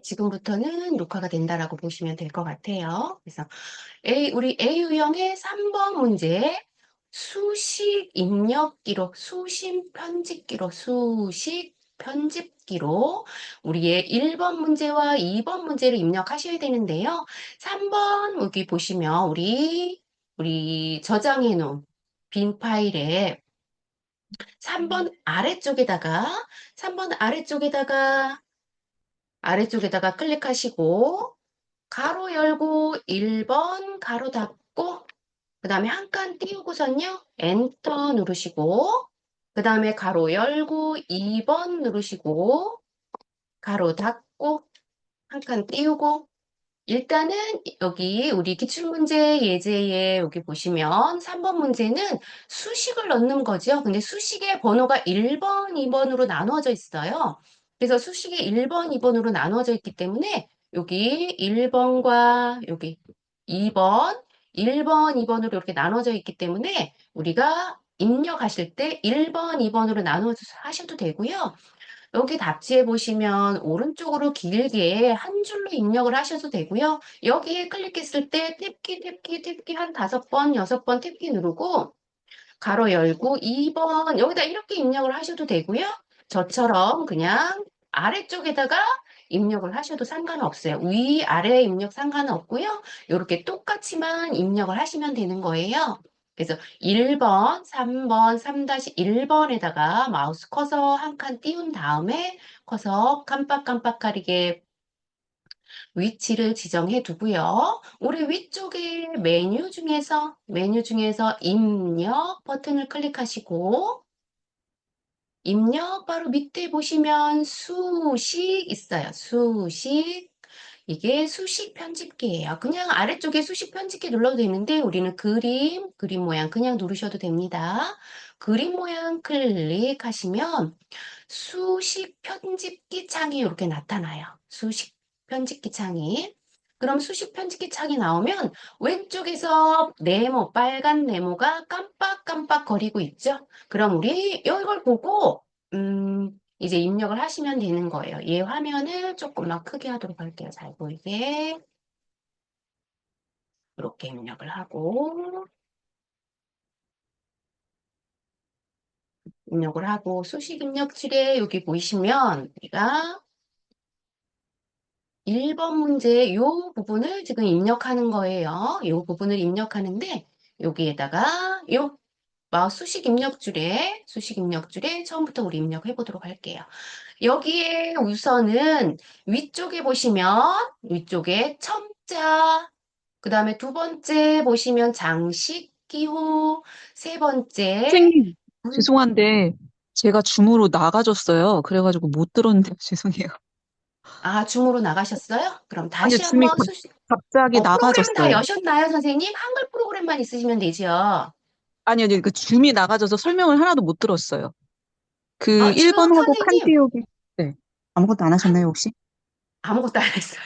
지금부터는 녹화가 된다라고 보시면 될 것 같아요. 그래서 우리 A 유형의 3번 문제 수식 입력 기록, 수식 편집 기록, 수식 편집 기록 우리의 1번 문제와 2번 문제를 입력하셔야 되는데요. 3번 여기 보시면 우리 저장해 놓은 빈 파일에 3번 아래쪽에다가 3번 아래쪽에다가 클릭하시고 가로 열고 1번 가로 닫고 그 다음에 한 칸 띄우고선요 엔터 누르시고 그 다음에 가로 열고 2번 누르시고 가로 닫고 한 칸 띄우고 일단은 여기 우리 기출문제 예제에 여기 보시면 3번 문제는 수식을 넣는 거죠. 근데 수식의 번호가 1번, 2번으로 나누어져 있어요. 그래서 수식이 1번, 2번으로 나누어져 있기 때문에 여기 1번과 여기 2번, 1번, 2번으로 이렇게 나눠져 있기 때문에 우리가 입력하실 때 1번, 2번으로 나누어서 하셔도 되고요. 여기 답지에 보시면 오른쪽으로 길게 한 줄로 입력을 하셔도 되고요. 여기에 클릭했을 때 탭키 한 5번, 6번 탭키 누르고 가로 열고 2번 여기다 이렇게 입력을 하셔도 되고요. 저처럼 그냥 아래쪽에다가 입력을 하셔도 상관없어요. 위, 아래 입력 상관은 없고요. 이렇게 똑같이만 입력을 하시면 되는 거예요. 그래서 1번, 3번, 3-1번에다가 마우스 커서 한 칸 띄운 다음에 커서 깜빡깜빡거리게 위치를 지정해 두고요. 우리 위쪽에 메뉴 중에서 입력 버튼을 클릭하시고 입력 바로 밑에 보시면 수식 있어요. 수식. 이게 수식 편집기예요. 그냥 아래쪽에 수식 편집기 눌러도 되는데 우리는 그림 모양 그냥 누르셔도 됩니다. 그림 모양 클릭하시면 수식 편집기 창이 이렇게 나타나요. 수식 편집기 창이. 그럼 수식 편집기 창이 나오면 왼쪽에서 빨간 네모가 깜빡깜빡 거리고 있죠. 그럼 우리 이걸 보고 이제 입력을 하시면 되는 거예요. 얘 화면을 조금만 크게 하도록 할게요. 잘 보이게. 이렇게 입력을 하고 수식 입력줄에 여기 보이시면 우리가 1번 문제 요 부분을 지금 입력하는 거예요. 요 부분을 입력하는데 여기에다가 요 수식 입력줄에 처음부터 우리 입력해 보도록 할게요. 여기에 우선은 위쪽에 보시면 위쪽에 첨자 그 다음에 두 번째 보시면 장식 기호 세 번째 선생님, 죄송한데, 제가 줌으로 나가줬어요. 그래가지고 못 들었는데, 죄송해요. 줌으로 나가셨어요? 그럼 아니요, 다시 한번 갑자기 프로그램은 다 나가졌어요. 여셨나요, 선생님? 한글 프로그램만 있으시면 되죠. 아니요, 그 줌이 나가져서 설명을 하나도 못 들었어요. 그 지금 1번하고 칸 선생님 띄우기. 네. 아무것도 안 한, 하셨나요, 혹시? 아무것도 안 했어요.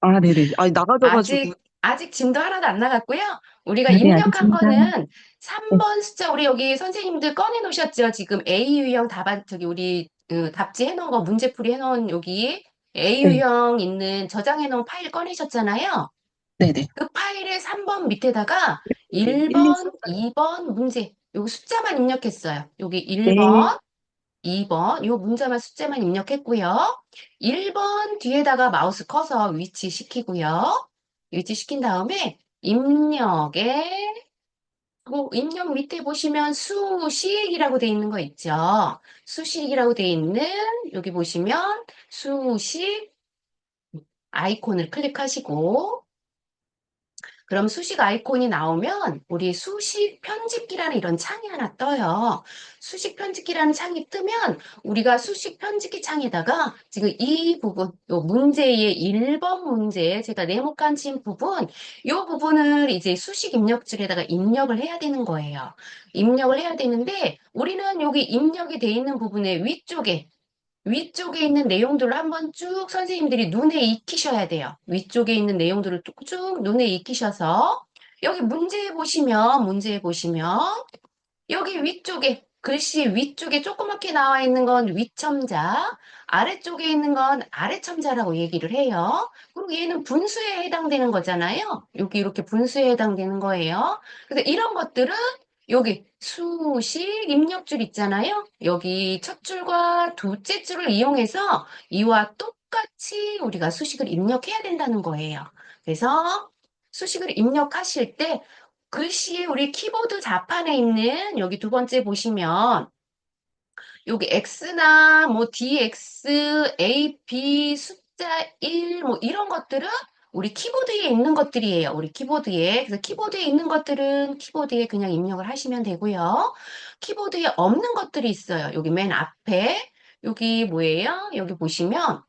아, 네네. 아니, 나가져가지고. 아직 짐도 하나도 안 나갔고요. 우리가 아, 네, 입력한 알겠습니다. 거는 네, 3번 숫자, 우리 여기 선생님들 꺼내 놓으셨죠? 지금 A 유형 답안, 우리 답지 해놓은 거, 문제풀이 해놓은 여기 A 네, 유형 있는 저장해 놓은 파일 꺼내셨잖아요. 네네. 그 파일의 3번 밑에다가 1, 2, 1번, 2번 문제, 여기 숫자만 입력했어요. 여기 네. 1번, 2번, 요 문자만 숫자만 입력했고요. 1번 뒤에다가 마우스 커서 위치시키고요. 위치시킨 다음에 입력 밑에 보시면 수식이라고 돼 있는 거 있죠. 수식이라고 돼 있는 여기 보시면 수식 아이콘을 클릭하시고 그럼 수식 아이콘이 나오면 우리 수식 편집기라는 이런 창이 하나 떠요. 수식 편집기라는 창이 뜨면 우리가 수식 편집기 창에다가 지금 이 부분, 요 문제의 1번 문제, 제가 네모칸 친 부분, 요 부분을 이제 수식 입력줄에다가 입력을 해야 되는 거예요. 입력을 해야 되는데 우리는 여기 입력이 돼 있는 부분의 위쪽에 있는 내용들을 한번 쭉 선생님들이 눈에 익히셔야 돼요. 위쪽에 있는 내용들을 쭉 눈에 익히셔서 여기 문제에 보시면 여기 위쪽에 글씨 위쪽에 조그맣게 나와 있는 건 위첨자, 아래쪽에 있는 건 아래첨자라고 얘기를 해요. 그리고 얘는 분수에 해당되는 거잖아요. 여기 이렇게 분수에 해당되는 거예요. 그래서 이런 것들은 여기 수식 입력줄 있잖아요. 여기 첫 줄과 둘째 줄을 이용해서 이와 똑같이 우리가 수식을 입력해야 된다는 거예요. 그래서 수식을 입력하실 때 글씨 우리 키보드 좌판에 있는 여기 두 번째 보시면 여기 X나 뭐 DX, AB, 숫자 1, 뭐 이런 것들은 우리 키보드에 있는 것들이에요. 우리 키보드에. 그래서 키보드에 있는 것들은 키보드에 그냥 입력을 하시면 되고요. 키보드에 없는 것들이 있어요. 여기 맨 앞에. 여기 뭐예요? 여기 보시면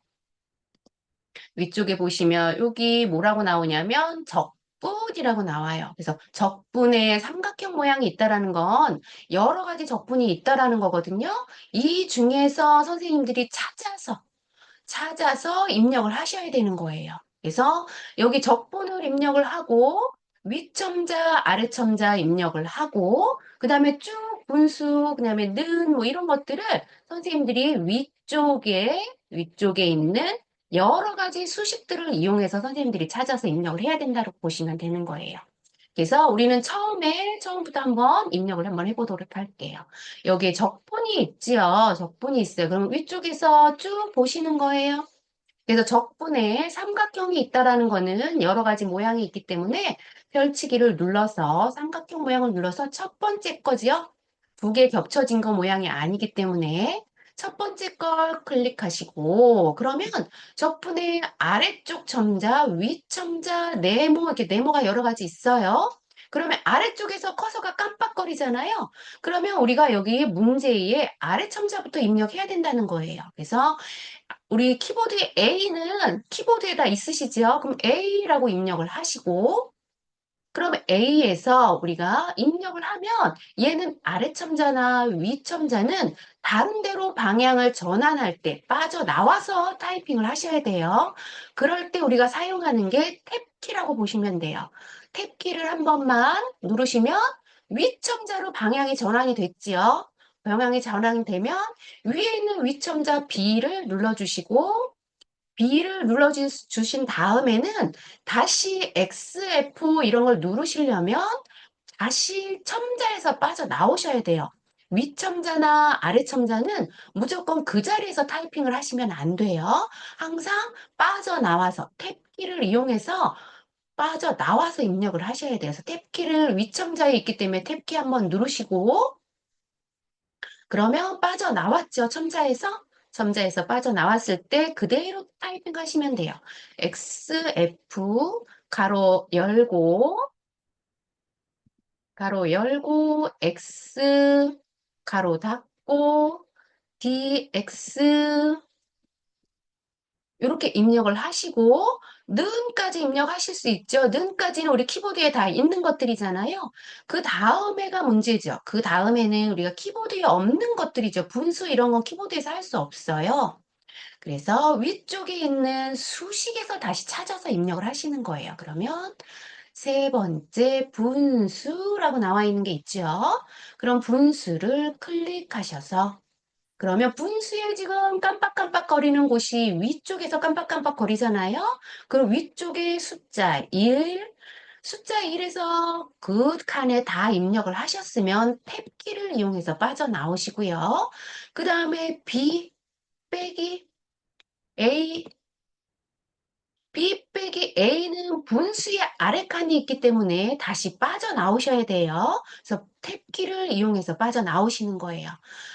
위쪽에 보시면 여기 뭐라고 나오냐면 적분이라고 나와요. 그래서 적분에 삼각형 모양이 있다라는 건 여러 가지 적분이 있다라는 거거든요. 이 중에서 선생님들이 찾아서 입력을 하셔야 되는 거예요. 그래서 여기 적분을 입력을 하고 위첨자, 아래첨자 입력을 하고 그다음에 쭉 분수, 그다음에 는 뭐 이런 것들을 선생님들이 위쪽에 있는 여러 가지 수식들을 이용해서 선생님들이 찾아서 입력을 해야 된다고 보시면 되는 거예요. 그래서 우리는 처음부터 한번 입력을 한번 해보도록 할게요. 여기에 적분이 있지요. 적분이 있어요. 그럼 위쪽에서 쭉 보시는 거예요. 그래서 적분에 삼각형이 있다라는 거는 여러 가지 모양이 있기 때문에 펼치기를 눌러서 삼각형 모양을 눌러서 첫 번째 거지요. 두 개 겹쳐진 거 모양이 아니기 때문에 첫 번째 걸 클릭하시고 그러면 적분의 아래쪽 첨자, 위 첨자, 네모 이렇게 네모가 여러 가지 있어요. 그러면 아래쪽에서 커서가 깜빡거리잖아요. 그러면 우리가 여기 문제의 아래 첨자부터 입력해야 된다는 거예요. 그래서 우리 키보드에 A는 키보드에다 있으시죠? 그럼 A라고 입력을 하시고, 그럼 A에서 우리가 입력을 하면 얘는 아래 첨자나 위 첨자는 다른 데로 방향을 전환할 때 빠져나와서 타이핑을 하셔야 돼요. 그럴 때 우리가 사용하는 게 탭키라고 보시면 돼요. 탭키를 한 번만 누르시면 위 첨자로 방향이 전환이 됐지요. 방향이 전환이 되면 위에 있는 위 첨자 B를 눌러주시고 B를 눌러주신 다음에는 다시 XF 이런 걸 누르시려면 다시 첨자에서 빠져나오셔야 돼요. 위첨자나 아래첨자는 무조건 그 자리에서 타이핑을 하시면 안 돼요. 항상 빠져나와서 탭키를 이용해서 빠져나와서 입력을 하셔야 돼요. 그래서 탭키를 위첨자에 있기 때문에 탭키 한번 누르시고 그러면 빠져나왔죠. 첨자에서 빠져나왔을 때 그대로 타이핑 하시면 돼요. XF 가로 열고 X 가로 닫고 DX 이렇게 입력을 하시고 는까지 입력하실 수 있죠. 는까지는 우리 키보드에 다 있는 것들이잖아요. 그 다음에가 문제죠. 그 다음에는 우리가 키보드에 없는 것들이죠. 분수 이런 건 키보드에서 할 수 없어요. 그래서 위쪽에 있는 수식에서 다시 찾아서 입력을 하시는 거예요. 그러면 세 번째 분수라고 나와 있는 게 있죠. 그럼 분수를 클릭하셔서 그러면 분수에 지금 깜빡깜빡거리는 곳이 위쪽에서 깜빡깜빡거리잖아요. 그럼 위쪽에 숫자 1에서 그 칸에 다 입력을 하셨으면 탭키를 이용해서 빠져나오시고요. 그 다음에 B 빼기 A B 빼기 A는 분수의 아래 칸이 있기 때문에 다시 빠져나오셔야 돼요. 그래서 탭키를 이용해서 빠져나오시는 거예요.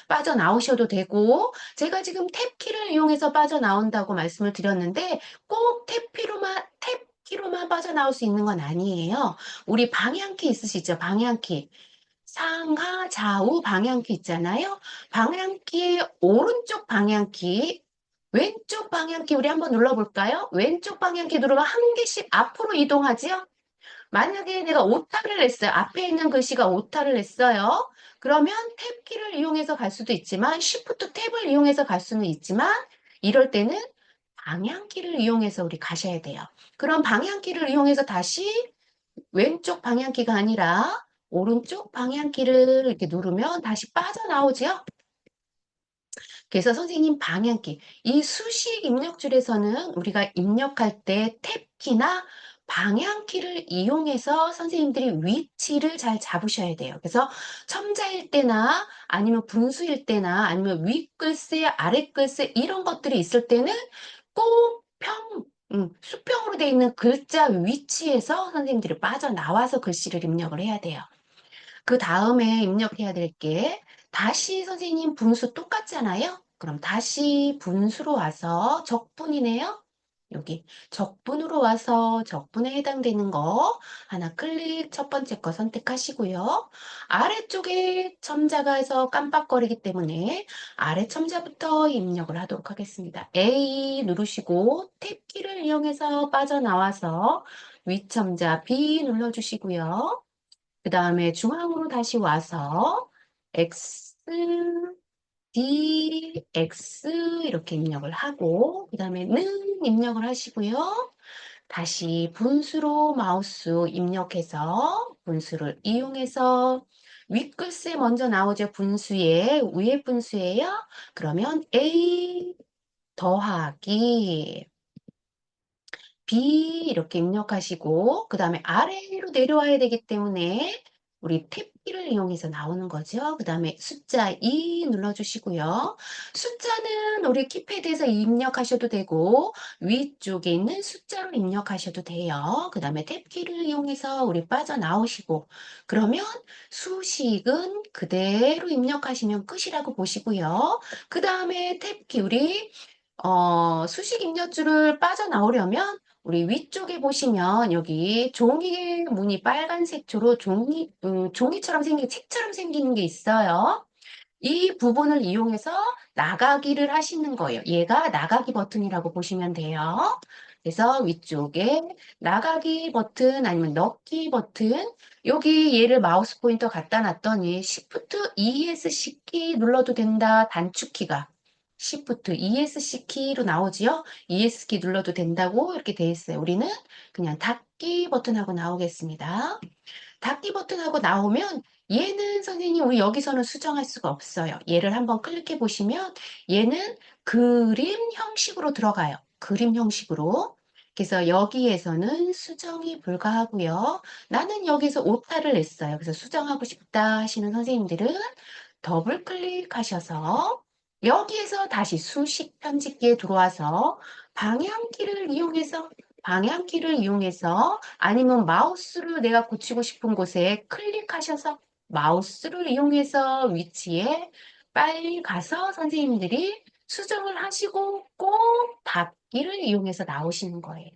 빠져나오셔도 되고, 제가 지금 탭키를 이용해서 빠져나온다고 말씀을 드렸는데, 꼭 탭키로만 빠져나올 수 있는 건 아니에요. 우리 방향키 있으시죠? 방향키. 상하, 좌우 방향키 있잖아요. 방향키의 오른쪽 방향키, 왼쪽 방향키 우리 한번 눌러볼까요? 왼쪽 방향키 누르면 한 개씩 앞으로 이동하지요? 만약에 내가 오타를 냈어요. 앞에 있는 글씨가 오타를 냈어요. 그러면 탭키를 이용해서 갈 수도 있지만 Shift 탭을 이용해서 갈 수는 있지만 이럴 때는 방향키를 이용해서 우리 가셔야 돼요. 그럼 방향키를 이용해서 다시 왼쪽 방향키가 아니라 오른쪽 방향키를 이렇게 누르면 다시 빠져나오죠? 그래서 선생님 방향키, 이 수식 입력줄에서는 우리가 입력할 때 탭키나 방향키를 이용해서 선생님들이 위치를 잘 잡으셔야 돼요. 그래서 첨자일 때나 아니면 분수일 때나 아니면 위 글씨, 아래 글씨 이런 것들이 있을 때는 꼭 수평으로 되어 있는 글자 위치에서 선생님들이 빠져나와서 글씨를 입력을 해야 돼요. 그 다음에 입력해야 될 게 다시 선생님 분수 똑같잖아요. 그럼 다시 분수로 와서 적분이네요. 여기 적분으로 와서 적분에 해당되는 거 하나 클릭 첫 번째 거 선택하시고요. 아래쪽에 첨자가 해서 깜빡거리기 때문에 아래 첨자부터 입력을 하도록 하겠습니다. A 누르시고 탭키를 이용해서 빠져나와서 위첨자 B 눌러주시고요. 그 다음에 중앙으로 다시 와서 X, D, X 이렇게 입력을 하고 그 다음에 는 입력을 하시고요. 다시 분수로 마우스 입력해서 분수를 이용해서 윗글씨 먼저 나오죠. 분수에 위에 분수예요. 그러면 A 더하기 B 이렇게 입력하시고 그 다음에 아래로 내려와야 되기 때문에 우리 탭키를 이용해서 나오는 거죠. 그 다음에 숫자 2 눌러주시고요. 숫자는 우리 키패드에서 입력하셔도 되고 위쪽에 있는 숫자로 입력하셔도 돼요. 그 다음에 탭키를 이용해서 우리 빠져나오시고 그러면 수식은 그대로 입력하시면 끝이라고 보시고요. 그 다음에 탭키 우리 수식 입력줄을 빠져나오려면 우리 위쪽에 보시면 여기 종이 무늬 빨간색으로 종이처럼 생긴 책처럼 생기는 게 있어요. 이 부분을 이용해서 나가기를 하시는 거예요. 얘가 나가기 버튼이라고 보시면 돼요. 그래서 위쪽에 나가기 버튼 아니면 넣기 버튼 여기 얘를 마우스 포인터 갖다 놨더니 Shift ESC 키 눌러도 된다. 단축키가 Shift ESC 키로 나오지요. ES 키 눌러도 된다고 이렇게 돼 있어요. 우리는 그냥 닫기 버튼하고 나오겠습니다. 닫기 버튼하고 나오면 얘는 선생님 우리 여기서는 수정할 수가 없어요. 얘를 한번 클릭해 보시면 얘는 그림 형식으로 들어가요. 그림 형식으로. 그래서 여기에서는 수정이 불가하고요. 나는 여기서 오타를 냈어요. 그래서 수정하고 싶다 하시는 선생님들은 더블 클릭하셔서 여기에서 다시 수식 편집기에 들어와서 방향키를 이용해서 아니면 마우스를 내가 고치고 싶은 곳에 클릭하셔서 마우스를 이용해서 위치에 빨리 가서 선생님들이 수정을 하시고 꼭 닫기를 이용해서 나오시는 거예요.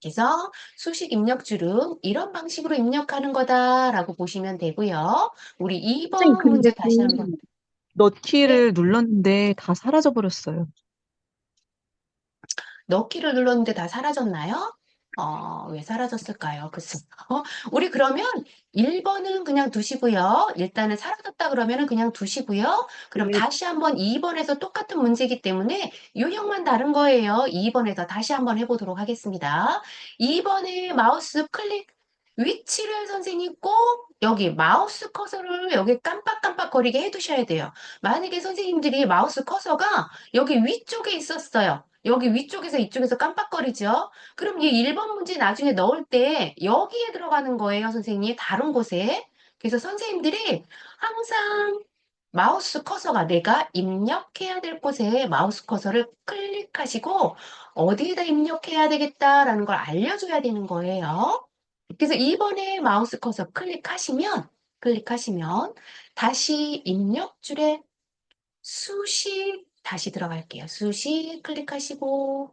그래서 수식 입력줄은 이런 방식으로 입력하는 거다라고 보시면 되고요. 우리 선생님, 2번 근데 문제 다시 한번. 네. 넣기를 눌렀는데 다 사라져 버렸어요. 넣기를 눌렀는데 다 사라졌나요? 왜 사라졌을까요? 글쎄요. 우리 그러면 1번은 그냥 두시고요. 일단은 사라졌다 그러면은 그냥 두시고요. 그럼 네. 다시 한번 2번에서 똑같은 문제이기 때문에 유형만 다른 거예요. 2번에서 다시 한번 해보도록 하겠습니다. 2번에 마우스 클릭 위치를 선생님 꼭 여기 마우스 커서를 여기 깜빡깜빡거리게 해두셔야 돼요. 만약에 선생님들이 마우스 커서가 여기 위쪽에 있었어요. 여기 위쪽에서 이쪽에서 깜빡거리죠. 그럼 이 1번 문제 나중에 넣을 때 여기에 들어가는 거예요, 선생님. 다른 곳에. 그래서 선생님들이 항상 마우스 커서가 내가 입력해야 될 곳에 마우스 커서를 클릭하시고 어디에다 입력해야 되겠다라는 걸 알려줘야 되는 거예요. 그래서 2번에 마우스 커서 클릭하시면 다시 입력줄에 수식 다시 들어갈게요. 수식 클릭하시고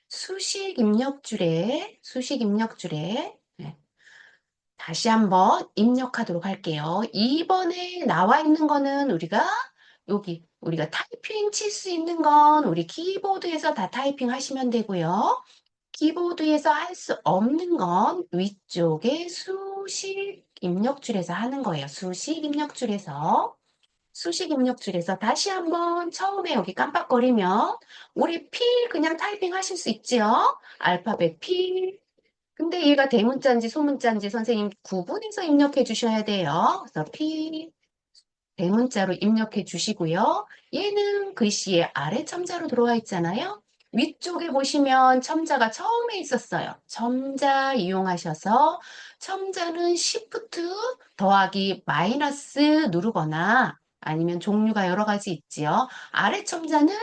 수식 입력줄에 네, 다시 한번 입력하도록 할게요. 2번에 나와 있는 거는 여기 우리가 타이핑 칠 수 있는 건 우리 키보드에서 다 타이핑 하시면 되고요. 키보드에서 할 수 없는 건 위쪽에 수식 입력줄에서 하는 거예요. 수식 입력줄에서 다시 한번 처음에 여기 깜빡거리면 우리 필 그냥 타이핑 하실 수 있지요? 알파벳 필 근데 얘가 대문자인지 소문자인지 선생님 구분해서 입력해 주셔야 돼요. 그래서 대문자로 입력해 주시고요. 얘는 글씨의 아래 첨자로 들어와 있잖아요. 위쪽에 보시면 첨자가 처음에 있었어요. 첨자 이용하셔서 첨자는 Shift 더하기 마이너스 누르거나 아니면 종류가 여러 가지 있지요. 아래 첨자는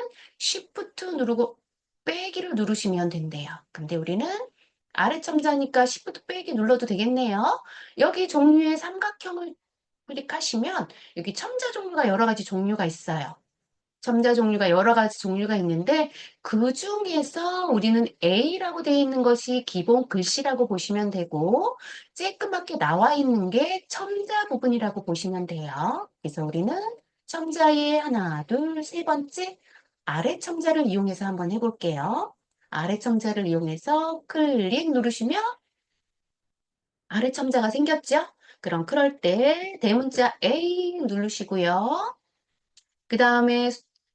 Shift 누르고 빼기를 누르시면 된대요. 근데 우리는 아래 첨자니까 Shift 빼기 눌러도 되겠네요. 여기 종류의 삼각형을 클릭하시면 여기 첨자 종류가 여러 가지 종류가 있어요. 첨자 종류가 여러 가지 종류가 있는데 그 중에서 우리는 A라고 되어 있는 것이 기본 글씨라고 보시면 되고 쬐끄맣게 나와 있는 게 첨자 부분이라고 보시면 돼요. 그래서 우리는 첨자의 하나, 둘, 세 번째 아래 첨자를 이용해서 한번 해볼게요. 아래 첨자를 이용해서 클릭 누르시면 아래 첨자가 생겼죠? 그럼 그럴 때 대문자 A 누르시고요. 그 다음에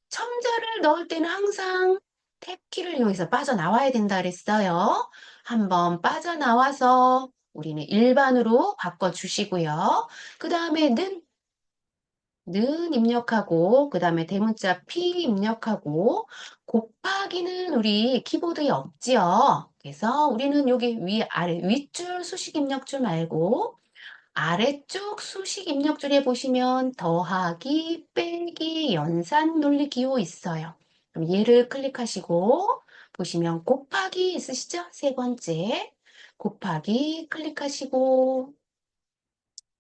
첨자를 넣을 때는 항상 탭키를 이용해서 빠져나와야 된다 그랬어요. 한번 빠져나와서 우리는 일반으로 바꿔주시고요. 그 다음에 는 입력하고 그 다음에 대문자 P 입력하고 곱하기는 우리 키보드에 없지요. 그래서 우리는 여기 아래 윗줄 수식 입력줄 말고 아래쪽 수식 입력줄에 보시면 더하기, 빼기, 연산, 논리 기호 있어요. 그럼 얘를 클릭하시고 보시면 곱하기 있으시죠? 세 번째 곱하기 클릭하시고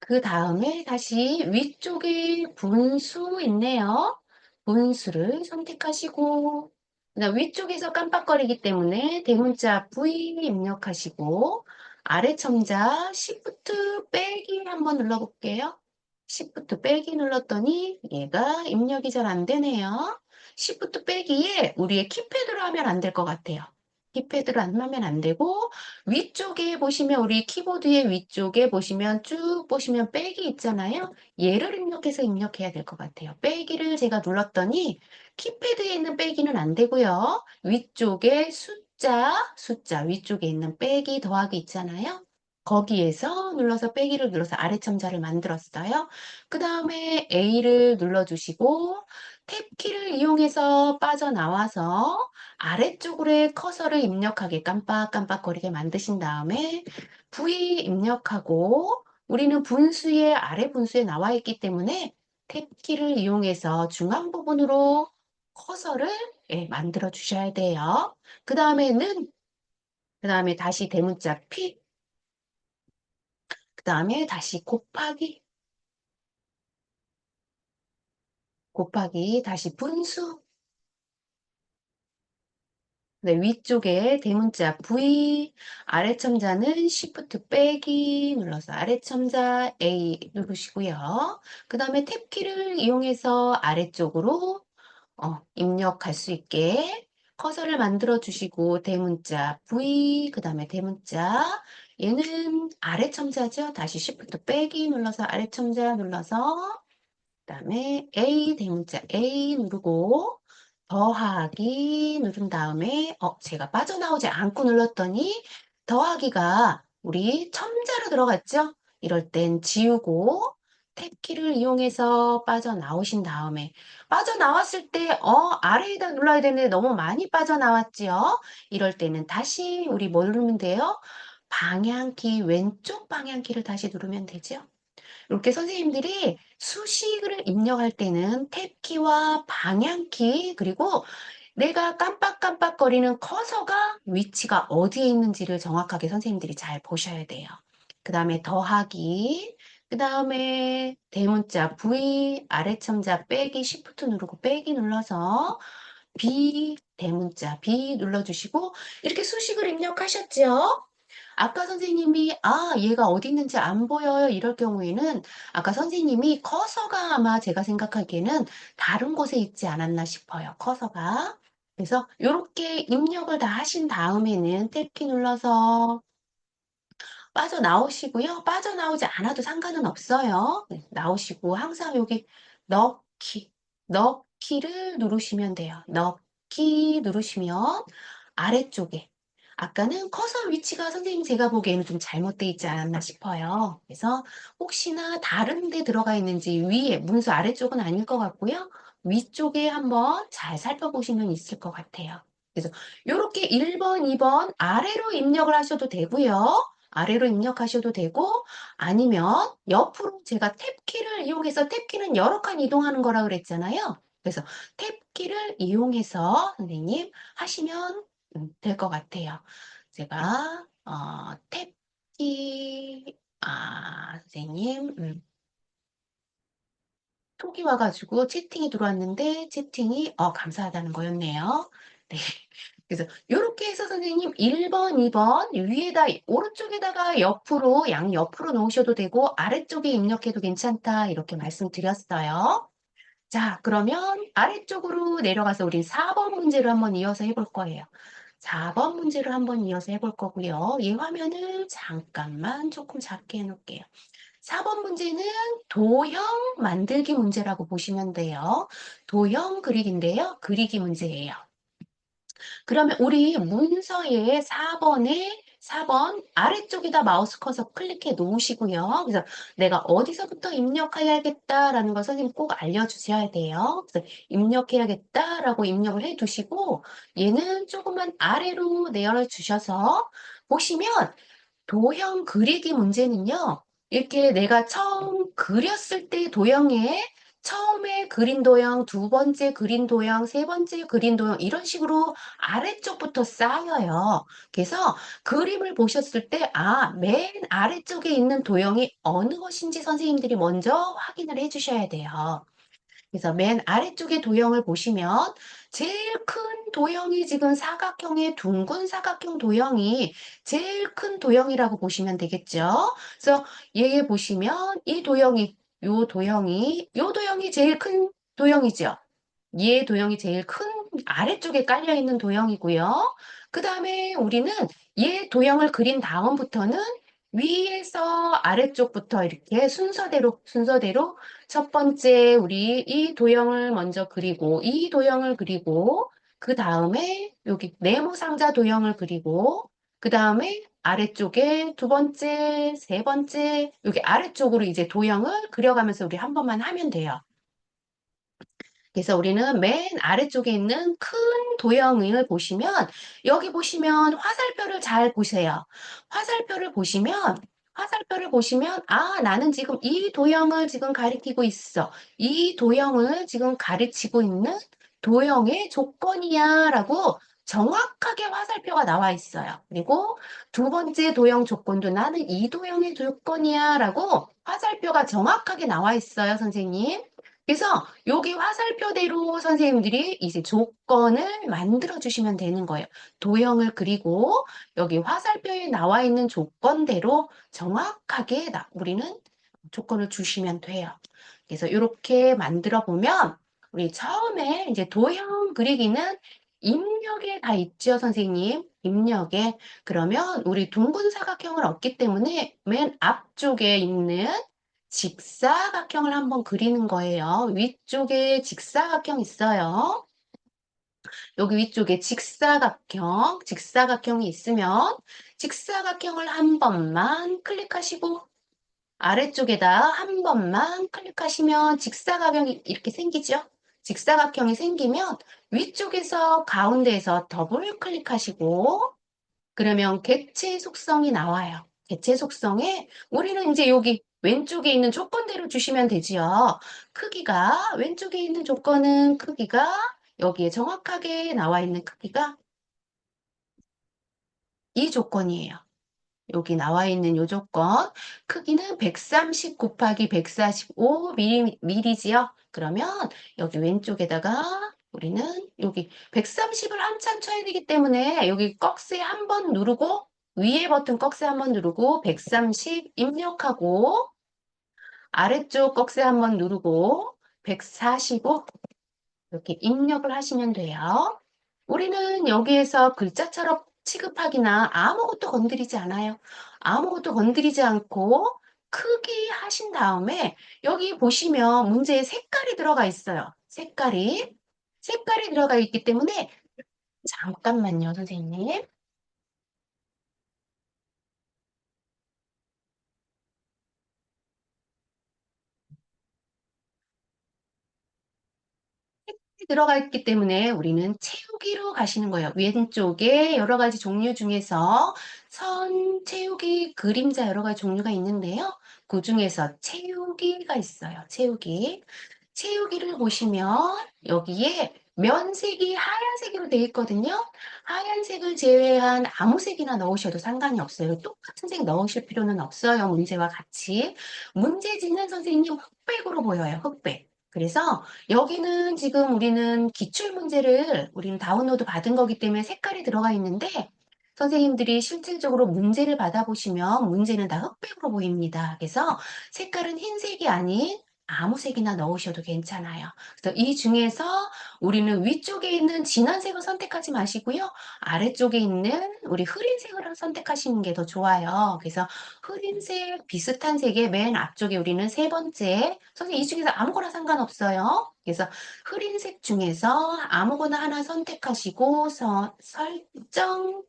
그 다음에 다시 위쪽에 분수 있네요. 분수를 선택하시고 그다음 위쪽에서 깜빡거리기 때문에 대문자 V 입력하시고 아래 첨자 Shift 빼기 한번 눌러볼게요. Shift 빼기 눌렀더니 얘가 입력이 잘 안 되네요. Shift 빼기에 우리의 키패드로 하면 안 될 것 같아요. 키패드로 하면 안 되고 위쪽에 보시면 우리 키보드의 위쪽에 보시면 쭉 보시면 빼기 있잖아요. 얘를 입력해서 입력해야 될 것 같아요. 빼기를 제가 눌렀더니 키패드에 있는 빼기는 안 되고요. 위쪽에 숫자 위쪽에 있는 빼기 더하기 있잖아요. 거기에서 눌러서 빼기를 눌러서 아래 첨자를 만들었어요. 그 다음에 A를 눌러주시고 탭키를 이용해서 빠져나와서 아래쪽으로 커서를 입력하게 깜빡깜빡거리게 만드신 다음에 V 입력하고 우리는 분수의 아래 분수에 나와 있기 때문에 탭키를 이용해서 중앙 부분으로 커서를 만들어 주셔야 돼요. 그 다음에는 그 다음에 다시 대문자 P 그 다음에 다시 곱하기 다시 분수 네, 위쪽에 대문자 V, 아래 첨자는 Shift 빼기 눌러서 아래 첨자 A 누르시고요. 그 다음에 탭키를 이용해서 아래쪽으로 입력할 수 있게 커서를 만들어 주시고 대문자 V, 그 다음에 대문자 얘는 아래 첨자죠. 다시 Shift 빼기 눌러서 아래 첨자 눌러서 그다음에 A 대문자 A 누르고 더하기 누른 다음에 제가 빠져나오지 않고 눌렀더니 더하기가 우리 첨자로 들어갔죠? 이럴 땐 지우고 탭키를 이용해서 빠져나오신 다음에 빠져나왔을 때 아래에다 눌러야 되는데 너무 많이 빠져나왔지요? 이럴 때는 다시 우리 뭘 누르면 돼요? 방향키 왼쪽 방향키를 다시 누르면 되죠? 이렇게 선생님들이 수식을 입력할 때는 탭키와 방향키 그리고 내가 깜빡깜빡거리는 커서가 위치가 어디에 있는지를 정확하게 선생님들이 잘 보셔야 돼요. 그 다음에 더하기, 그 다음에 대문자 V, 아래 첨자 빼기, Shift 누르고 빼기 눌러서 대문자 B 눌러주시고 이렇게 수식을 입력하셨죠? 아까 선생님이 얘가 어디 있는지 안 보여요. 이럴 경우에는 아까 선생님이 커서가 아마 제가 생각하기에는 다른 곳에 있지 않았나 싶어요. 커서가. 그래서 이렇게 입력을 다 하신 다음에는 탭키 눌러서 빠져나오시고요. 빠져나오지 않아도 상관은 없어요. 네, 나오시고 항상 여기 넣기를 누르시면 돼요. 넣기 누르시면 아래쪽에 아까는 커서 위치가 선생님 제가 보기에는 좀 잘못돼 있지 않았나 싶어요. 그래서 혹시나 다른 데 들어가 있는지 위에, 문서 아래쪽은 아닐 것 같고요. 위쪽에 한번 잘 살펴보시면 있을 것 같아요. 그래서 이렇게 1번, 2번 아래로 입력을 하셔도 되고요. 아래로 입력하셔도 되고 아니면 옆으로 제가 탭키를 이용해서 탭키는 여러 칸 이동하는 거라 그랬잖아요. 그래서 탭키를 이용해서 선생님 하시면 될 것 같아요. 제가 탭키 선생님 톡이 와가지고 채팅이 들어왔는데 채팅이 감사하다는 거였네요. 네. 그래서 이렇게 해서 선생님 1번, 2번 위에다 오른쪽에다가 옆으로 양옆으로 놓으셔도 되고 아래쪽에 입력해도 괜찮다 이렇게 말씀드렸어요. 자, 그러면 아래쪽으로 내려가서 우리 4번 문제를 한번 이어서 해볼 거예요. 4번 문제를 한번 이어서 해볼 거고요. 이 화면을 잠깐만 조금 작게 해놓을게요. 4번 문제는 도형 만들기 문제라고 보시면 돼요. 도형 그리기인데요. 그리기 문제예요. 그러면 우리 문서의 4번 아래쪽에다 마우스 커서 클릭해 놓으시고요. 그래서 내가 어디서부터 입력해야겠다라는 걸 선생님 꼭 알려주셔야 돼요. 그래서 입력해야겠다라고 입력을 해 두시고 얘는 조금만 아래로 내려주셔서 보시면 도형 그리기 문제는요. 이렇게 내가 처음 그렸을 때 도형에 처음에 그린 도형, 두 번째 그린 도형, 세 번째 그린 도형 이런 식으로 아래쪽부터 쌓여요. 그래서 그림을 보셨을 때 맨 아래쪽에 있는 도형이 어느 것인지 선생님들이 먼저 확인을 해 주셔야 돼요. 그래서 맨 아래쪽에 도형을 보시면 제일 큰 도형이 지금 사각형의 둥근 사각형 도형이 제일 큰 도형이라고 보시면 되겠죠. 그래서 얘 보시면 요 도형이 제일 큰 도형이죠. 얘 도형이 제일 큰 아래쪽에 깔려 있는 도형이고요. 그 다음에 우리는 얘 도형을 그린 다음부터는 위에서 아래쪽부터 이렇게 순서대로 첫 번째 우리 이 도형을 먼저 그리고 이 도형을 그리고 그 다음에 여기 네모 상자 도형을 그리고 그 다음에 아래쪽에 두 번째, 세 번째 여기 아래쪽으로 이제 도형을 그려가면서 우리 한 번만 하면 돼요. 그래서 우리는 맨 아래쪽에 있는 큰 도형을 보시면 여기 보시면 화살표를 잘 보세요. 화살표를 보시면 나는 지금 이 도형을 지금 가리키고 있어. 이 도형을 지금 가르치고 있는 도형의 조건이야 라고 정확하게 화살표가 나와 있어요. 그리고 두 번째 도형 조건도 나는 이 도형의 조건이야 라고 화살표가 정확하게 나와 있어요, 선생님. 그래서 여기 화살표대로 선생님들이 이제 조건을 만들어 주시면 되는 거예요. 도형을 그리고 여기 화살표에 나와 있는 조건대로 정확하게 우리는 조건을 주시면 돼요. 그래서 이렇게 만들어 보면 우리 처음에 이제 도형 그리기는 입력에 다 있죠, 선생님. 입력에. 그러면 우리 둥근 사각형을 얻기 때문에 맨 앞쪽에 있는 직사각형을 한번 그리는 거예요. 위쪽에 직사각형 있어요. 여기 위쪽에 직사각형이 있으면 직사각형을 한 번만 클릭하시고 아래쪽에다 한 번만 클릭하시면 직사각형이 이렇게 생기죠? 직사각형이 생기면 위쪽에서 가운데에서 더블 클릭하시고 그러면 객체 속성이 나와요. 객체 속성에 우리는 이제 여기 왼쪽에 있는 조건대로 주시면 되지요. 왼쪽에 있는 조건은 크기가 여기에 정확하게 나와 있는 크기가 이 조건이에요. 여기 나와 있는 요 조건 크기는 130 곱하기 145mm지요. 그러면 여기 왼쪽에다가 우리는 여기 130을 한참 쳐야 되기 때문에 여기 꺽쇠 한 번 누르고 위에 버튼 꺽쇠 한 번 누르고 130 입력하고 아래쪽 꺽쇠 한 번 누르고 145 이렇게 입력을 하시면 돼요. 우리는 여기에서 글자처럼 취급하기나 아무것도 건드리지 않아요. 아무것도 건드리지 않고 크기 하신 다음에 여기 보시면 문제에 색깔이 들어가 있어요. 색깔이 들어가 있기 때문에 잠깐만요, 선생님. 들어가 있기 때문에 우리는 채우기로 가시는 거예요. 왼쪽에 여러 가지 종류 중에서 선, 채우기, 그림자 여러 가지 종류가 있는데요. 그 중에서 채우기가 있어요. 채우기. 채우기를 보시면 여기에 면색이 하얀색으로 되어 있거든요. 하얀색을 제외한 아무 색이나 넣으셔도 상관이 없어요. 똑같은 색 넣으실 필요는 없어요. 문제와 같이. 문제지는 선생님 흑백으로 보여요. 흑백. 그래서 여기는 지금 우리는 기출문제를 우리는 다운로드 받은 거기 때문에 색깔이 들어가 있는데 선생님들이 실질적으로 문제를 받아보시면 문제는 다 흑백으로 보입니다. 그래서 색깔은 흰색이 아닌 아무 색이나 넣으셔도 괜찮아요. 그래서 이 중에서 우리는 위쪽에 있는 진한 색을 선택하지 마시고요. 아래쪽에 있는 우리 흐린 색을 선택하시는 게 더 좋아요. 그래서 흐린색, 비슷한 색의 맨 앞쪽에 우리는 세 번째, 선생님 이 중에서 아무거나 상관없어요. 그래서 흐린색 중에서 아무거나 하나 선택하시고 설정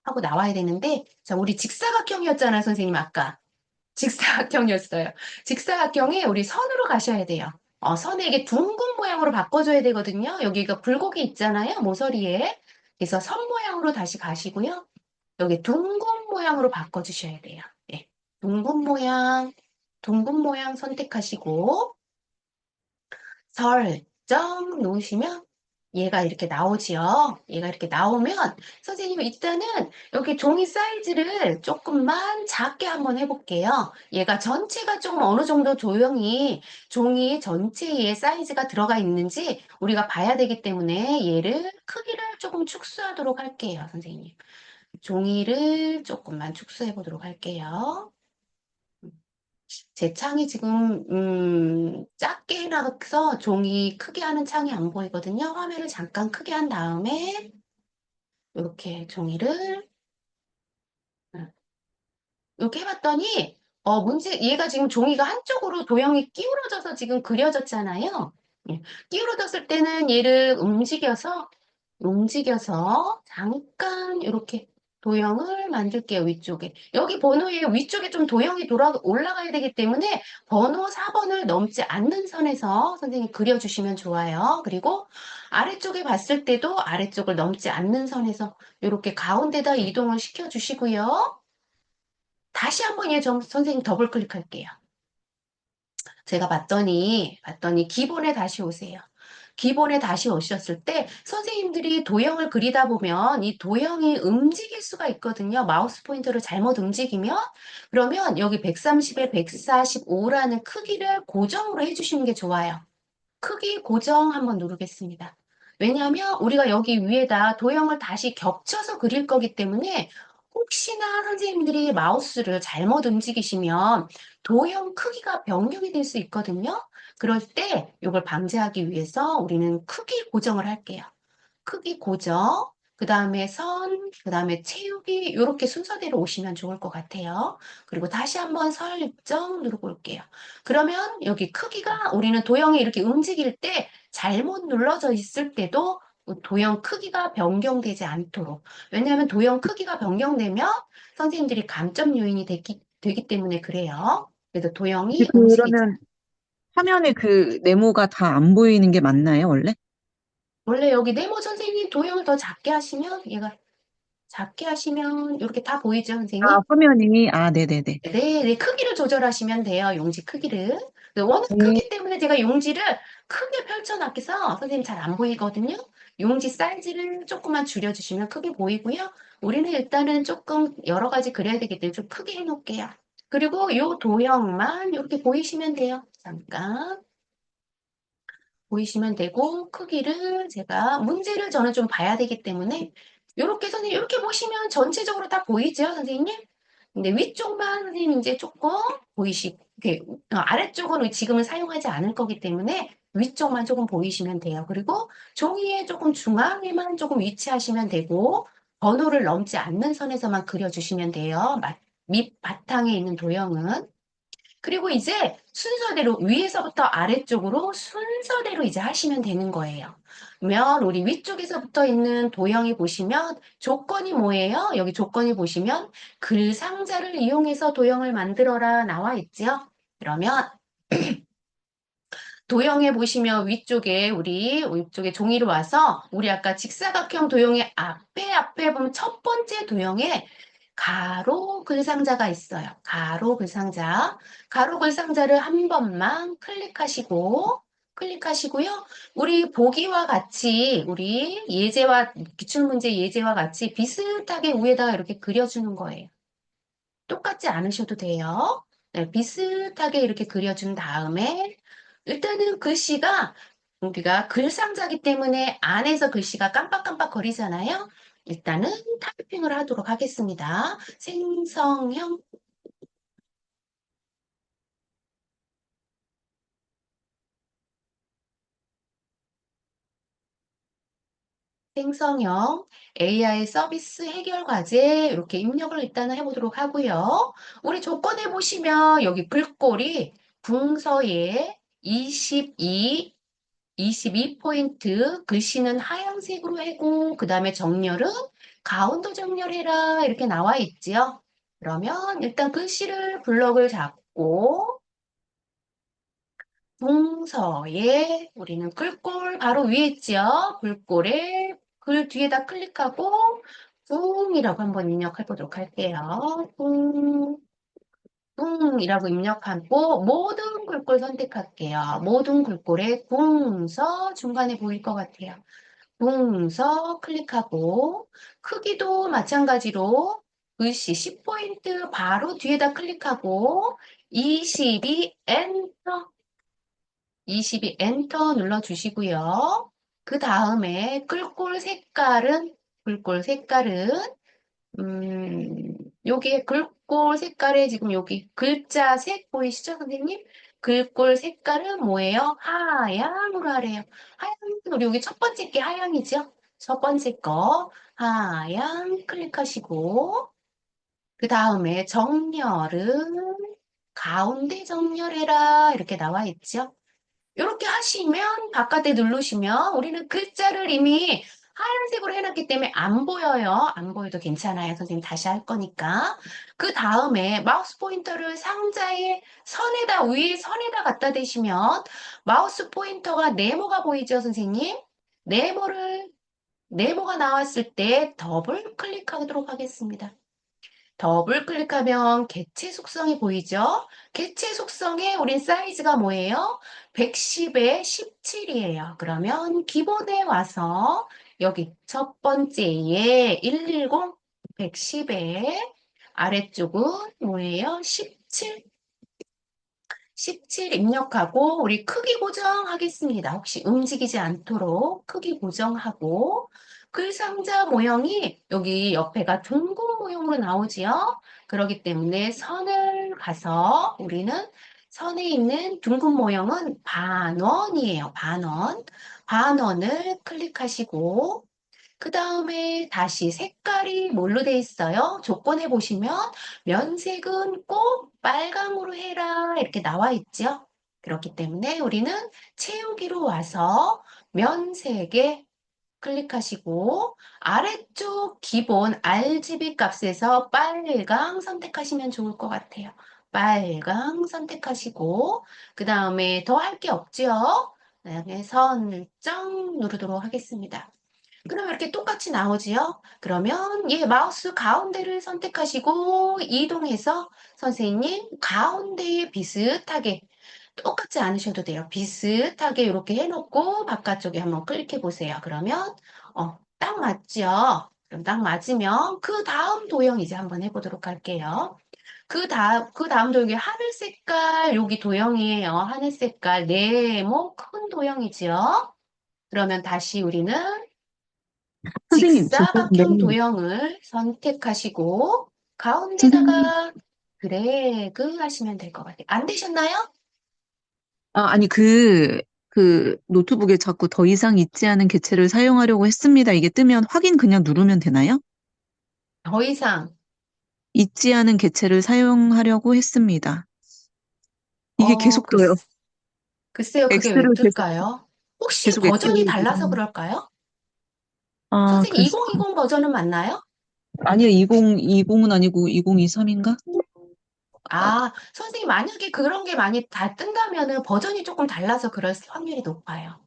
하고 나와야 되는데, 자, 우리 직사각형이었잖아요, 선생님 아까. 직사각형이었어요. 직사각형에 우리 선으로 가셔야 돼요. 선에 이게 둥근 모양으로 바꿔줘야 되거든요. 여기가 굴곡이 있잖아요, 모서리에. 그래서 선 모양으로 다시 가시고요. 여기 둥근 모양으로 바꿔주셔야 돼요. 예. 둥근 모양 선택하시고, 설정 놓으시면 얘가 이렇게 나오지요. 얘가 이렇게 나오면 선생님은 일단은 여기 종이 사이즈를 조금만 작게 한번 해볼게요. 얘가 전체가 조금 어느 정도 조용히 종이 전체에 사이즈가 들어가 있는지 우리가 봐야 되기 때문에 얘를 크기를 조금 축소하도록 할게요, 선생님. 종이를 조금만 축소해 보도록 할게요. 제 창이 지금 작게 해놔서 종이 크게 하는 창이 안 보이거든요. 화면을 잠깐 크게 한 다음에 이렇게 종이를 이렇게 해봤더니 얘가 지금 종이가 한쪽으로 도형이 기울어져서 지금 그려졌잖아요. 예, 기울어졌을 때는 얘를 움직여서 잠깐 이렇게 도형을 만들게요, 위쪽에. 여기 번호에 위쪽에 좀 도형이 올라가야 되기 때문에 번호 4번을 넘지 않는 선에서 선생님 그려주시면 좋아요. 그리고 아래쪽에 봤을 때도 아래쪽을 넘지 않는 선에서 이렇게 가운데다 이동을 시켜주시고요. 다시 한번 선생님 더블 클릭할게요. 제가 봤더니 기본에 다시 오세요. 기본에 다시 오셨을 때 선생님들이 도형을 그리다 보면 이 도형이 움직일 수가 있거든요. 마우스 포인터를 잘못 움직이면 그러면 여기 130에 145라는 크기를 고정으로 해주시는 게 좋아요. 크기 고정 한번 누르겠습니다. 왜냐하면 우리가 여기 위에다 도형을 다시 겹쳐서 그릴 거기 때문에 혹시나 선생님들이 마우스를 잘못 움직이시면 도형 크기가 변경이 될 수 있거든요. 그럴 때 이걸 방지하기 위해서 우리는 크기 고정을 할게요. 크기 고정, 그 다음에 선, 그 다음에 채우기 이렇게 순서대로 오시면 좋을 것 같아요. 그리고 다시 한번 설정 누르고 올게요. 그러면 여기 크기가 우리는 도형이 이렇게 움직일 때 잘못 눌러져 있을 때도 도형 크기가 변경되지 않도록. 왜냐하면 도형 크기가 변경되면 선생님들이 감점 요인이 되기 때문에 그래요. 그래서 도형이 움직이지 그러면 화면에 그 네모가 다 안 보이는 게 맞나요, 원래? 원래 여기 네모 선생님 도형을 더 작게 하시면 얘가 작게 하시면 이렇게 다 보이죠, 아, 선생님? 화면이, 아, 네네네. 네, 네, 크기를 조절하시면 돼요, 용지 크기를. 네, 워낙 네. 크기 때문에 제가 용지를 크게 펼쳐놨겠어. 선생님 잘 안 보이거든요. 용지 사이즈를 조금만 줄여주시면 크게 보이고요. 우리는 일단은 조금 여러 가지 그려야 되기 때문에 좀 크게 해놓을게요. 그리고 이 도형만 이렇게 보이시면 돼요. 잠깐. 보이시면 되고 크기를 제가 문제를 저는 좀 봐야 되기 때문에 이렇게 선생님 이렇게 보시면 전체적으로 다 보이죠, 선생님? 근데 위쪽만 선생님 이제 조금 보이시고 이렇게 아래쪽은 지금은 사용하지 않을 거기 때문에 위쪽만 조금 보이시면 돼요. 그리고 종이에 조금 중앙에만 조금 위치하시면 되고 번호를 넘지 않는 선에서만 그려주시면 돼요. 밑 바탕에 있는 도형은. 그리고 이제 순서대로 위에서부터 아래쪽으로 순서대로 이제 하시면 되는 거예요. 그러면 우리 위쪽에서부터 있는 도형이 보시면 조건이 뭐예요? 여기 조건이 보시면 글 상자를 이용해서 도형을 만들어라 나와 있죠? 그러면 도형에 보시면 위쪽에 종이로 와서 우리 아까 직사각형 도형의 앞에 보면 첫 번째 도형에 가로 글상자가 있어요. 가로 글상자. 가로 글상자를 한 번만 클릭하시고요. 우리 보기와 같이 우리 기출문제 예제와 같이 비슷하게 위에다가 이렇게 그려주는 거예요. 똑같지 않으셔도 돼요. 네, 비슷하게 이렇게 그려준 다음에 일단은 글씨가 우리가 글상자기 때문에 안에서 글씨가 깜빡깜빡 거리잖아요. 일단은 타이핑을 하도록 하겠습니다. 생성형 AI 서비스 해결 과제 이렇게 입력을 일단은 해보도록 하고요. 우리 조건에 보시면 여기 글꼴이 궁서에 22포인트, 글씨는 하얀색으로 해고, 그 다음에 정렬은 가운데 정렬해라, 이렇게 나와 있지요. 그러면 일단 글씨를 블럭을 잡고, 동서에 우리는 글꼴 바로 위에 있지요. 글꼴에 글 뒤에다 클릭하고, 뿡이라고 한번 입력해 보도록 할게요. 뿡이라고 입력하고, 모든 글꼴 선택할게요. 모든 글꼴에 궁서 중간에 보일 것 같아요. 동서 클릭하고 크기도 마찬가지로 글씨 10포인트 바로 뒤에다 클릭하고 22 엔터 눌러주시고요. 그 다음에 글꼴 색깔은 음, 여기에 글꼴 색깔에 지금 여기 글자 색 보이시죠, 선생님? 글꼴 색깔은 뭐예요? 하양으로 하래요. 하양, 우리 여기 첫 번째 게 하양이죠? 첫 번째 거, 하양 클릭하시고, 그 다음에 정렬은 가운데 정렬해라. 이렇게 나와 있죠? 이렇게 하시면 바깥에 누르시면 우리는 글자를 이미 하얀색으로 해놨기 때문에 안 보여요. 안 보여도 괜찮아요. 선생님 다시 할 거니까. 그 다음에 마우스 포인터를 상자의 위에 선에다 갖다 대시면 마우스 포인터가 네모가 보이죠, 선생님? 네모를, 네모가 나왔을 때 더블 클릭하도록 하겠습니다. 더블 클릭하면 개체 속성이 보이죠? 개체 속성에 우린 사이즈가 뭐예요? 110에 17이에요. 그러면 기본에 와서 여기 첫 번째에 110, 110에 아래쪽은 뭐예요? 17 입력하고 우리 크기 고정하겠습니다. 혹시 움직이지 않도록 크기 고정하고 글상자 모형이 여기 옆에가 둥근 모형으로 나오지요. 그렇기 때문에 선을 가서 우리는 선에 있는 둥근 모형은 반원이에요. 반원. 반원을 클릭하시고 그 다음에 다시 색깔이 뭘로 돼 있어요? 조건에 보시면 면색은 꼭 빨강으로 해라 이렇게 나와 있죠. 그렇기 때문에 우리는 채우기로 와서 면색에 클릭하시고 아래쪽 기본 RGB 값에서 빨강 선택하시면 좋을 것 같아요. 빨강 선택하시고 그 다음에 더 할 게 없죠. 그다음에 설정 누르도록 하겠습니다. 그럼 이렇게 똑같이 나오지요? 그러면 얘 마우스 가운데를 선택하시고 이동해서 선생님 가운데에 비슷하게 똑같지 않으셔도 돼요. 비슷하게 이렇게 해놓고 바깥쪽에 한번 클릭해 보세요. 그러면 딱 맞죠? 그럼 딱 맞으면 그 다음 도형 이제 한번 해보도록 할게요. 그 다음 도형이 하늘 색깔 여기 도형이에요. 하늘 색깔 네모 큰 도형이지요. 그러면 다시 우리는 선생님, 죄송한데, 직사각형 도형을 선택하시고 선생님, 가운데다가 드래그 하시면 될 것 같아요. 안 되셨나요? 아니, 그 노트북에 자꾸 더 이상 있지 않은 개체를 사용하려고 했습니다. 이게 뜨면 확인 그냥 누르면 되나요? 더 이상 있지 않은 개체를 사용하려고 했습니다. 이게 어 계속 떠요. 글쎄요 그게 왜 X를 뜰까요? 혹시 계속 버전이 X를 달라서 누르면. 그럴까요? 아, 선생님 2020 버전은 맞나요? 아니요, 2020은 아니고 2023인가? 선생님, 만약에 그런 게 많이 다 뜬다면은 버전이 조금 달라서 그럴 확률이 높아요.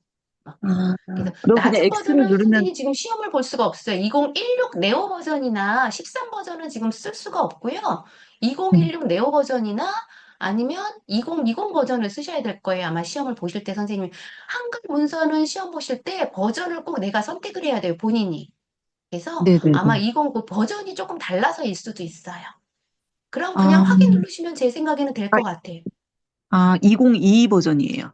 어. 아, 그래서 그럼 그냥 낮은 X를 버전은 누르면, 선생님 지금 시험을 볼 수가 없어요. 2016 네오 버전이나 13 버전은 지금 쓸 수가 없고요. 네. 2016 네오 버전이나 아니면 2020 버전을 쓰셔야 될 거예요. 아마 시험을 보실 때 선생님. 한글 문서는 시험 보실 때 버전을 꼭 내가 선택을 해야 돼요. 본인이. 그래서 아마 네네네. 20 버전이 조금 달라서일 수도 있어요. 그럼 그냥 아, 확인 누르시면 제 생각에는 될 아, 것 같아요. 2022 버전이에요.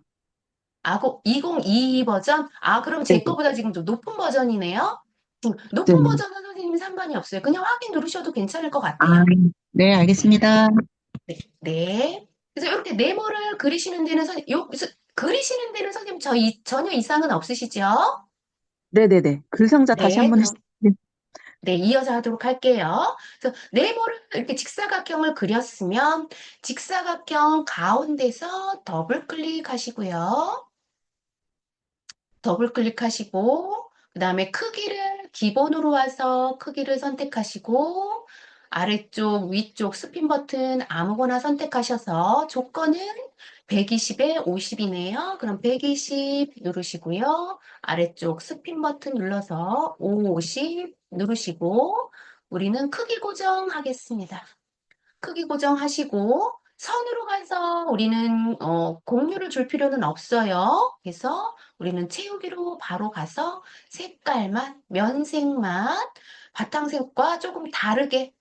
2022 버전? 그럼 제 네네. 거보다 지금 좀 높은 버전이네요? 높은 네. 버전은 선생님 상관이 없어요. 그냥 확인 누르셔도 괜찮을 것 아, 같아요. 네, 알겠습니다. 네. 네. 그래서 이렇게 네모를 그리시는 데는 그리시는 데는 선생님 전혀 이상은 없으시죠? 네네네. 글상자 다시 네. 한번 그럼 해주세요. 네, 이어서 하도록 할게요. 그래서 네모를 이렇게 직사각형을 그렸으면 직사각형 가운데서 더블 클릭하시고요. 더블 클릭하시고, 그 다음에 크기를 기본으로 와서 크기를 선택하시고, 아래쪽, 위쪽 스핀 버튼 아무거나 선택하셔서 조건은 120에 50이네요. 그럼 120 누르시고요. 아래쪽 스핀 버튼 눌러서 50 누르시고, 우리는 크기 고정하겠습니다. 크기 고정하시고 선으로 가서 우리는 공유를 줄 필요는 없어요. 그래서 우리는 채우기로 바로 가서 색깔만, 면색만 바탕색과 조금 다르게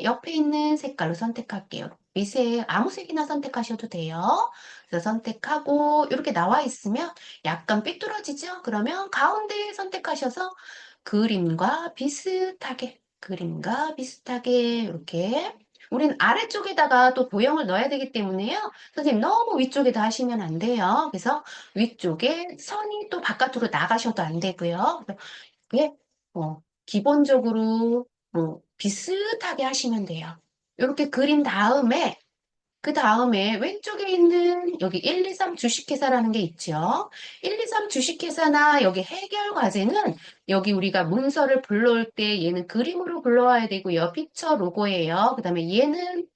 옆에 있는 색깔로 선택할게요. 미색, 아무 색이나 선택하셔도 돼요. 그래서 선택하고 이렇게 나와 있으면 약간 삐뚤어지죠? 그러면 가운데 선택하셔서 그림과 비슷하게 이렇게 우린 아래쪽에다가 또 도형을 넣어야 되기 때문에요. 선생님 너무 위쪽에다 하시면 안 돼요. 그래서 위쪽에 선이 또 바깥으로 나가셔도 안 되고요. 그래서 이게 기본적으로 비슷하게 하시면 돼요. 이렇게 그린 다음에 그 다음에 왼쪽에 있는 여기 1, 2, 3 주식회사라는 게 있죠. 1, 2, 3 주식회사나 여기 해결 과제는 여기 우리가 문서를 불러올 때 얘는 그림으로 불러와야 되고요. 픽처 로고예요. 그 다음에 얘는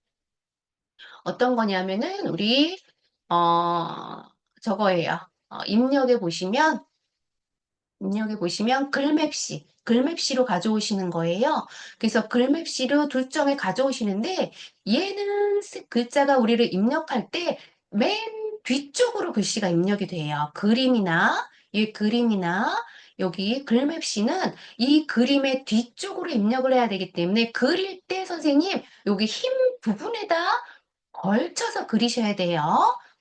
어떤 거냐면은 우리 어 저거예요. 입력해 보시면 글맵시로 가져오시는 거예요. 그래서 글맵시로 둘 점에 가져오시는데 얘는 글자가 우리를 입력할 때 맨 뒤쪽으로 글씨가 입력이 돼요. 그림이나 여기 글맵시는 이 그림의 뒤쪽으로 입력을 해야 되기 때문에 그릴 때 선생님 여기 흰 부분에다 걸쳐서 그리셔야 돼요.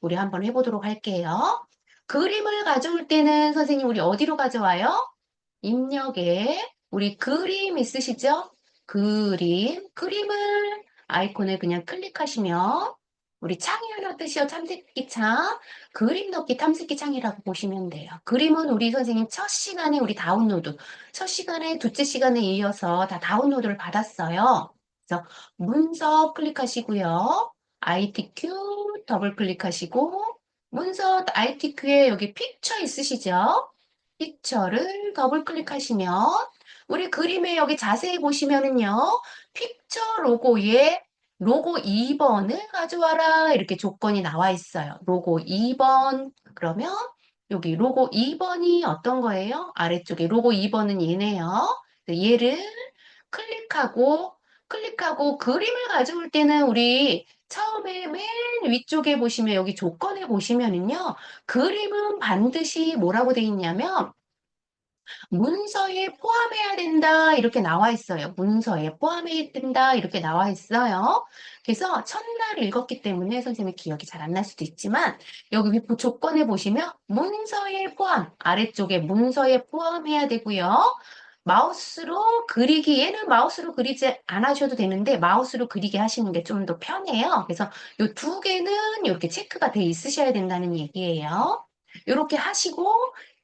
우리 한번 해보도록 할게요. 그림을 가져올 때는 선생님 우리 어디로 가져와요? 입력에 우리 그림 있으시죠? 그림을 아이콘을 그냥 클릭하시면 우리 창이 하나 뜨시죠? 탐색기 창, 그림 넣기 탐색기 창이라고 보시면 돼요. 그림은 우리 선생님 첫 시간에 둘째 시간에 이어서 다 다운로드를 받았어요. 그래서 문서 클릭하시고요. ITQ 더블 클릭하시고 문서 ITQ에 여기 픽처 있으시죠? 픽처를 더블 클릭하시면 우리 그림에 여기 자세히 보시면은요. 픽처 로고에 로고 2번을 가져와라 이렇게 조건이 나와 있어요. 로고 2번 그러면 여기 로고 2번이 어떤 거예요? 아래쪽에 로고 2번은 얘네요. 얘를 클릭하고 그림을 가져올 때는 우리 처음에 맨 위쪽에 보시면 여기 조건에 보시면은요. 그림은 반드시 뭐라고 돼 있냐면 문서에 포함해야 된다 이렇게 나와 있어요. 문서에 포함해야 된다 이렇게 나와 있어요. 그래서 첫날 읽었기 때문에 선생님이 기억이 잘 안 날 수도 있지만 여기 위 조건에 보시면 문서에 포함 아래쪽에 문서에 포함해야 되고요. 얘는 마우스로 그리지 않으셔도 되는데 마우스로 그리게 하시는 게 좀 더 편해요. 그래서 이 두 개는 이렇게 체크가 돼 있으셔야 된다는 얘기예요. 이렇게 하시고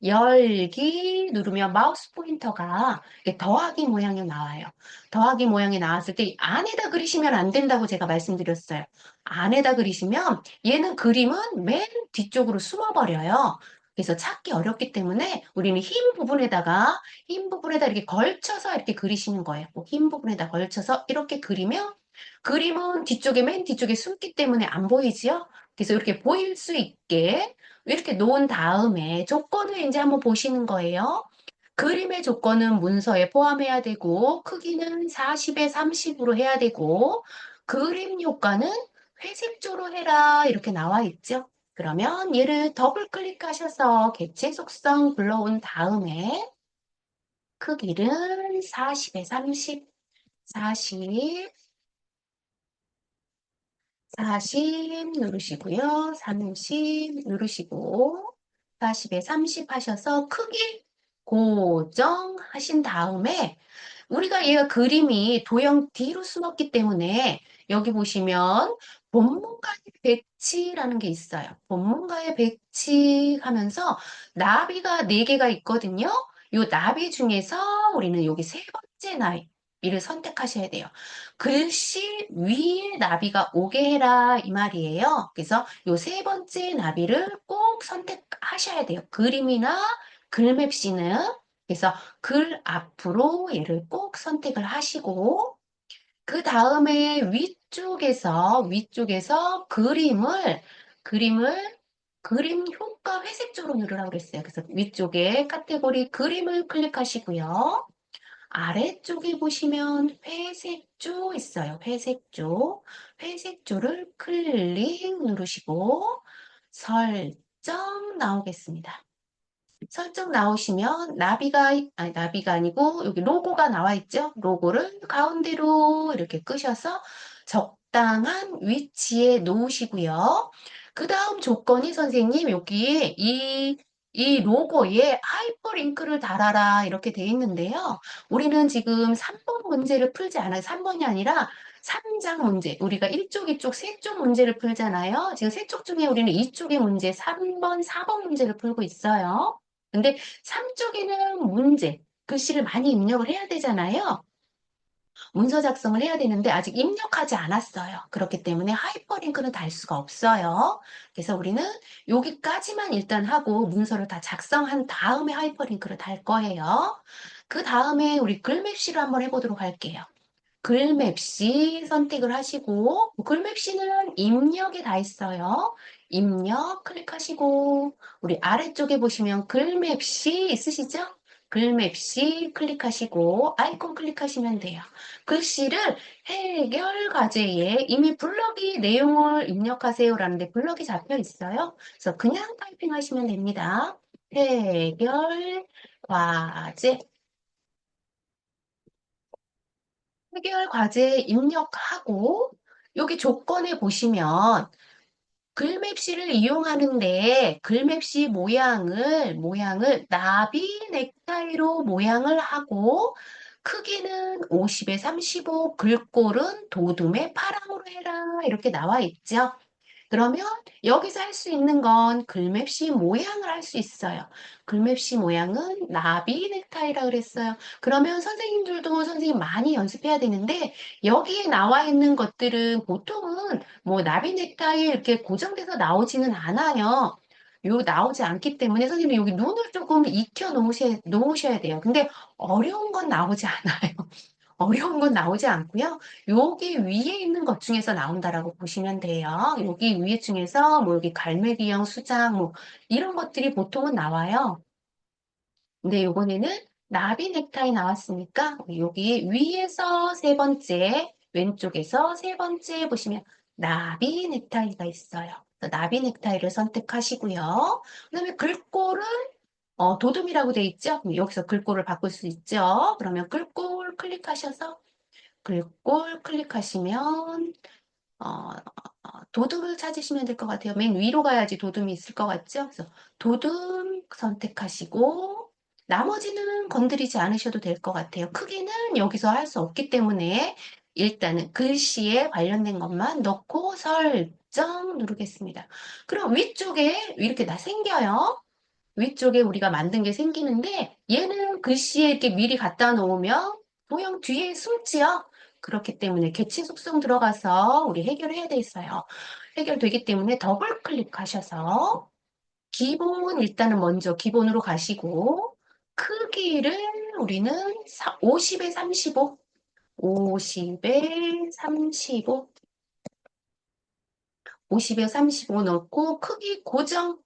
열기 누르면 마우스 포인터가 이렇게 더하기 모양이 나와요. 더하기 모양이 나왔을 때 안에다 그리시면 안 된다고 제가 말씀드렸어요. 안에다 그리시면 얘는 그림은 맨 뒤쪽으로 숨어버려요. 그래서 찾기 어렵기 때문에 우리는 흰 부분에다 이렇게 걸쳐서 이렇게 그리시는 거예요. 흰 부분에다 걸쳐서 이렇게 그리면 그림은 뒤쪽에, 맨 뒤쪽에 숨기 때문에 안 보이지요? 그래서 이렇게 보일 수 있게 이렇게 놓은 다음에 조건을 이제 한번 보시는 거예요. 그림의 조건은 문서에 포함해야 되고, 크기는 40에 30으로 해야 되고, 그림 효과는 회색조로 해라. 이렇게 나와 있죠. 그러면 얘를 더블 클릭하셔서 개체 속성 불러온 다음에 크기를 40에 30, 40, 40 누르시고요. 30 누르시고 40에 30 하셔서 크기 고정하신 다음에 우리가 얘가 그림이 도형 뒤로 숨었기 때문에 여기 보시면 본문가의 배치라는 게 있어요. 본문가의 배치하면서 나비가 4개가 있거든요. 요 나비 중에서 우리는 여기 세 번째 나비를 선택하셔야 돼요. 글씨 위에 나비가 오게 해라 이 말이에요. 그래서 요 세 번째 나비를 꼭 선택하셔야 돼요. 그림이나 글맵시는. 그래서 글 앞으로 얘를 꼭 선택을 하시고 그 다음에 위쪽에서 그림을 그림 효과 회색조로 누르라고 그랬어요. 그래서 위쪽에 카테고리 그림을 클릭하시고요. 아래쪽에 보시면 회색조 있어요. 회색조를 클릭 누르시고 설정 나오겠습니다. 설정 나오시면 나비가 아니고 여기 로고가 나와 있죠? 로고를 가운데로 이렇게 끄셔서 적당한 위치에 놓으시고요. 그 다음 조건이 선생님 여기에 이 로고에 하이퍼링크를 달아라 이렇게 돼 있는데요. 우리는 지금 3번 문제를 풀지 않아요. 3번이 아니라 3장 문제. 우리가 1쪽, 2쪽, 3쪽 문제를 풀잖아요. 지금 3쪽 중에 우리는 2쪽의 문제, 3번, 4번 문제를 풀고 있어요. 근데 3쪽에는 문제, 글씨를 많이 입력을 해야 되잖아요. 문서 작성을 해야 되는데 아직 입력하지 않았어요. 그렇기 때문에 하이퍼링크는 달 수가 없어요. 그래서 우리는 여기까지만 일단 하고 문서를 다 작성한 다음에 하이퍼링크를 달 거예요. 그 다음에 우리 글맵시를 한번 해보도록 할게요. 글맵시 선택을 하시고 글맵시는 입력이 다 있어요. 입력 클릭하시고 우리 아래쪽에 보시면 글맵시 있으시죠? 글맵시 클릭하시고 아이콘 클릭하시면 돼요. 글씨를 해결 과제에 이미 블럭이 내용을 입력하세요라는데 블럭이 잡혀 있어요. 그래서 그냥 타이핑하시면 됩니다. 해결 과제 해결 과제 입력하고 여기 조건에 보시면 글맵시를 이용하는데 글맵시 모양을 나비 넥타이로 모양을 하고 크기는 50에 35, 글꼴은 도둠의 파랑으로 해라 이렇게 나와 있죠. 그러면 여기서 할 수 있는 건 글맵시 모양을 할 수 있어요. 글맵시 모양은 나비 넥타이라 그랬어요. 그러면 선생님들도 선생님 많이 연습해야 되는데 여기에 나와 있는 것들은 보통은 뭐 나비 넥타이 이렇게 고정돼서 나오지는 않아요. 요 나오지 않기 때문에 선생님이 여기 눈을 조금 익혀 놓으셔야 돼요. 근데 어려운 건 나오지 않아요. 어려운 건 나오지 않고요. 여기 위에 있는 것 중에서 나온다라고 보시면 돼요. 여기 위에 중에서 뭐 여기 갈매기형 수장 뭐 이런 것들이 보통은 나와요. 근데 요번에는 나비 넥타이 나왔으니까 여기 위에서 세 번째, 왼쪽에서 세 번째 보시면 나비 넥타이가 있어요. 그래서 나비 넥타이를 선택하시고요. 그다음에 글꼴은 도둠이라고 돼 있죠? 그럼 여기서 글꼴을 바꿀 수 있죠? 그러면 글꼴 클릭하셔서 글꼴 클릭하시면 어, 도둠을 찾으시면 될 것 같아요. 맨 위로 가야지 도둠이 있을 것 같죠? 그래서 도둠 선택하시고 나머지는 건드리지 않으셔도 될 것 같아요. 크기는 여기서 할 수 없기 때문에 일단은 글씨에 관련된 것만 넣고 설정 누르겠습니다. 그럼 위쪽에 이렇게 생겨요. 위쪽에 우리가 만든 게 생기는데 얘는 글씨에 이렇게 미리 갖다 놓으면 도형 뒤에 숨지요. 그렇기 때문에 개체 속성 들어가서 우리 해결해야 돼 있어요. 해결되기 때문에 더블 클릭하셔서 기본 일단은 먼저 기본으로 가시고 크기를 우리는 50에 35 50에 35, 50에 35 넣고 크기 고정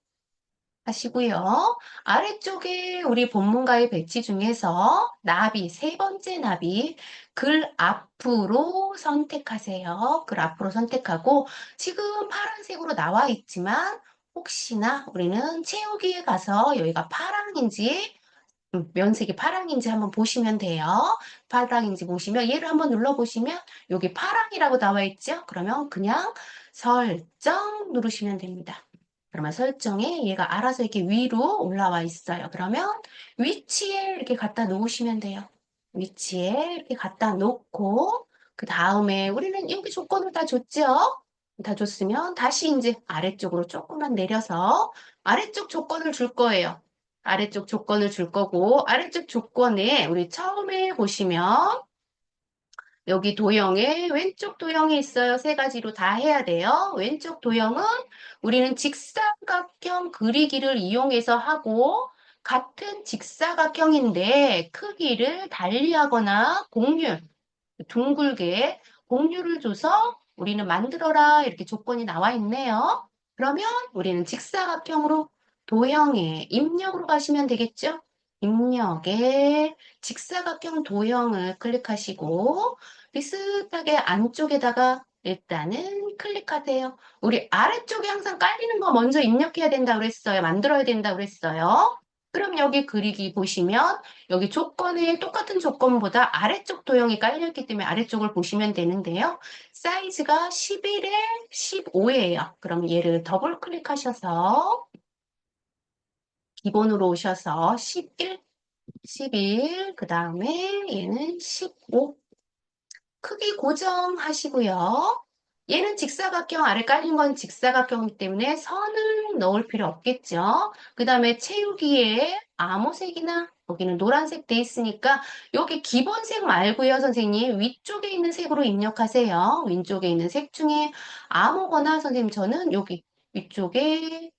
하시고요. 아래쪽에 우리 본문가의 배치 중에서 나비, 세 번째 나비, 글 앞으로 선택하세요. 글 앞으로 선택하고 지금 파란색으로 나와 있지만 혹시나 우리는 채우기에 가서 여기가 파랑인지 면색이 파랑인지 한번 보시면 돼요. 파랑인지 보시면 얘를 한번 눌러보시면 여기 파랑이라고 나와 있죠? 그러면 그냥 설정 누르시면 됩니다. 그러면 설정에 얘가 알아서 이렇게 위로 올라와 있어요. 그러면 위치에 이렇게 갖다 놓으시면 돼요. 위치에 이렇게 갖다 놓고 그 다음에 우리는 여기 조건을 다 줬죠? 다 줬으면 다시 이제 아래쪽으로 조금만 내려서 아래쪽 조건을 줄 거예요. 아래쪽 조건을 줄 거고 아래쪽 조건에 우리 처음에 보시면 여기 도형에 왼쪽 도형이 있어요. 세 가지로 다 해야 돼요. 왼쪽 도형은 우리는 직사각형 그리기를 이용해서 하고 같은 직사각형인데 크기를 달리하거나 공률, 둥글게 공률을 줘서 우리는 만들어라 이렇게 조건이 나와 있네요. 그러면 우리는 직사각형으로 도형에 입력으로 가시면 되겠죠? 입력에 직사각형 도형을 클릭하시고 비슷하게 안쪽에다가 일단은 클릭하세요. 우리 아래쪽에 항상 깔리는 거 먼저 입력해야 된다 그랬어요. 만들어야 된다 그랬어요. 그럼 여기 그리기 보시면 여기 조건에 똑같은 조건보다 아래쪽 도형이 깔려있기 때문에 아래쪽을 보시면 되는데요. 사이즈가 11에 15예요. 그럼 얘를 더블 클릭하셔서 기본으로 오셔서 11, 그 다음에 얘는 15. 크기 고정하시고요. 얘는 직사각형 아래 깔린 건 직사각형이기 때문에 선을 넣을 필요 없겠죠. 그 다음에 채우기에 암호색이나 여기는 노란색 돼 있으니까 여기 기본색 말고요, 선생님. 위쪽에 있는 색으로 입력하세요. 왼쪽에 있는 색 중에 아무거나 선생님 저는 여기 위쪽에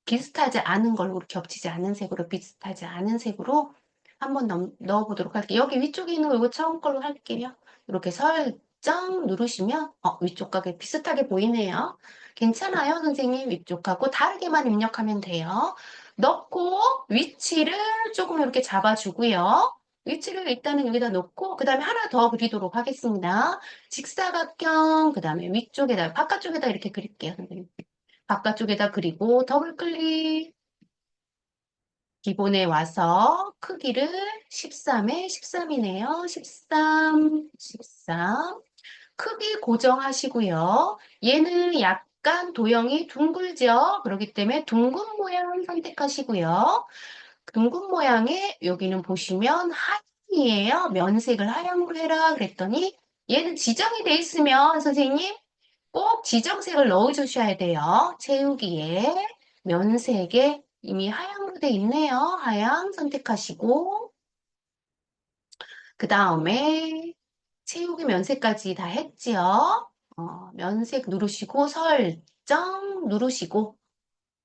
비슷하지 않은 걸로 겹치지 않은 색으로 비슷하지 않은 색으로 한번 넣어보도록 할게요. 여기 위쪽에 있는 거 이거 처음 걸로 할게요. 이렇게 설정 누르시면 위쪽하고 비슷하게 보이네요. 괜찮아요, 선생님? 위쪽하고 다르게만 입력하면 돼요. 넣고 위치를 조금 이렇게 잡아주고요. 위치를 일단은 여기다 놓고 그 다음에 하나 더 그리도록 하겠습니다. 직사각형 그 다음에 위쪽에다 바깥쪽에다 이렇게 그릴게요, 선생님. 바깥쪽에다 그리고 더블 클릭 기본에 와서 크기를 13에 13이네요. 13, 13. 크기 고정하시고요. 얘는 약간 도형이 둥글죠? 그렇기 때문에 둥근 모양 선택하시고요. 둥근 모양에 여기는 보시면 하얀이에요. 면색을 하얀으로 해라 그랬더니 얘는 지정이 돼 있으면 선생님 꼭 지정색을 넣어주셔야 돼요. 채우기에 면색에 이미 하얀으로 돼 있네요. 하얀 선택하시고 그 다음에 채우기 면색까지 다 했지요. 면색 누르시고 설정 누르시고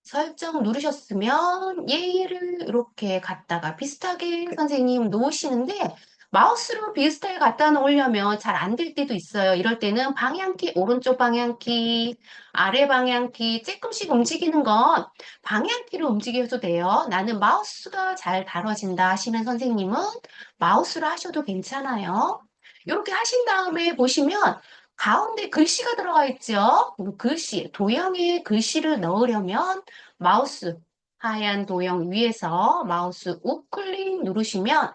설정 누르셨으면 얘를 이렇게 갖다가 비슷하게 선생님 놓으시는데 마우스로 비슷하게 갖다 놓으려면 잘 안 될 때도 있어요. 이럴 때는 방향키, 오른쪽 방향키, 아래 방향키 조금씩 움직이는 건 방향키로 움직여도 돼요. 나는 마우스가 잘 다뤄진다 하시는 선생님은 마우스로 하셔도 괜찮아요. 이렇게 하신 다음에 보시면 가운데 글씨가 들어가 있죠. 글씨, 도형에 글씨를 넣으려면 마우스 하얀 도형 위에서 마우스 우클릭 누르시면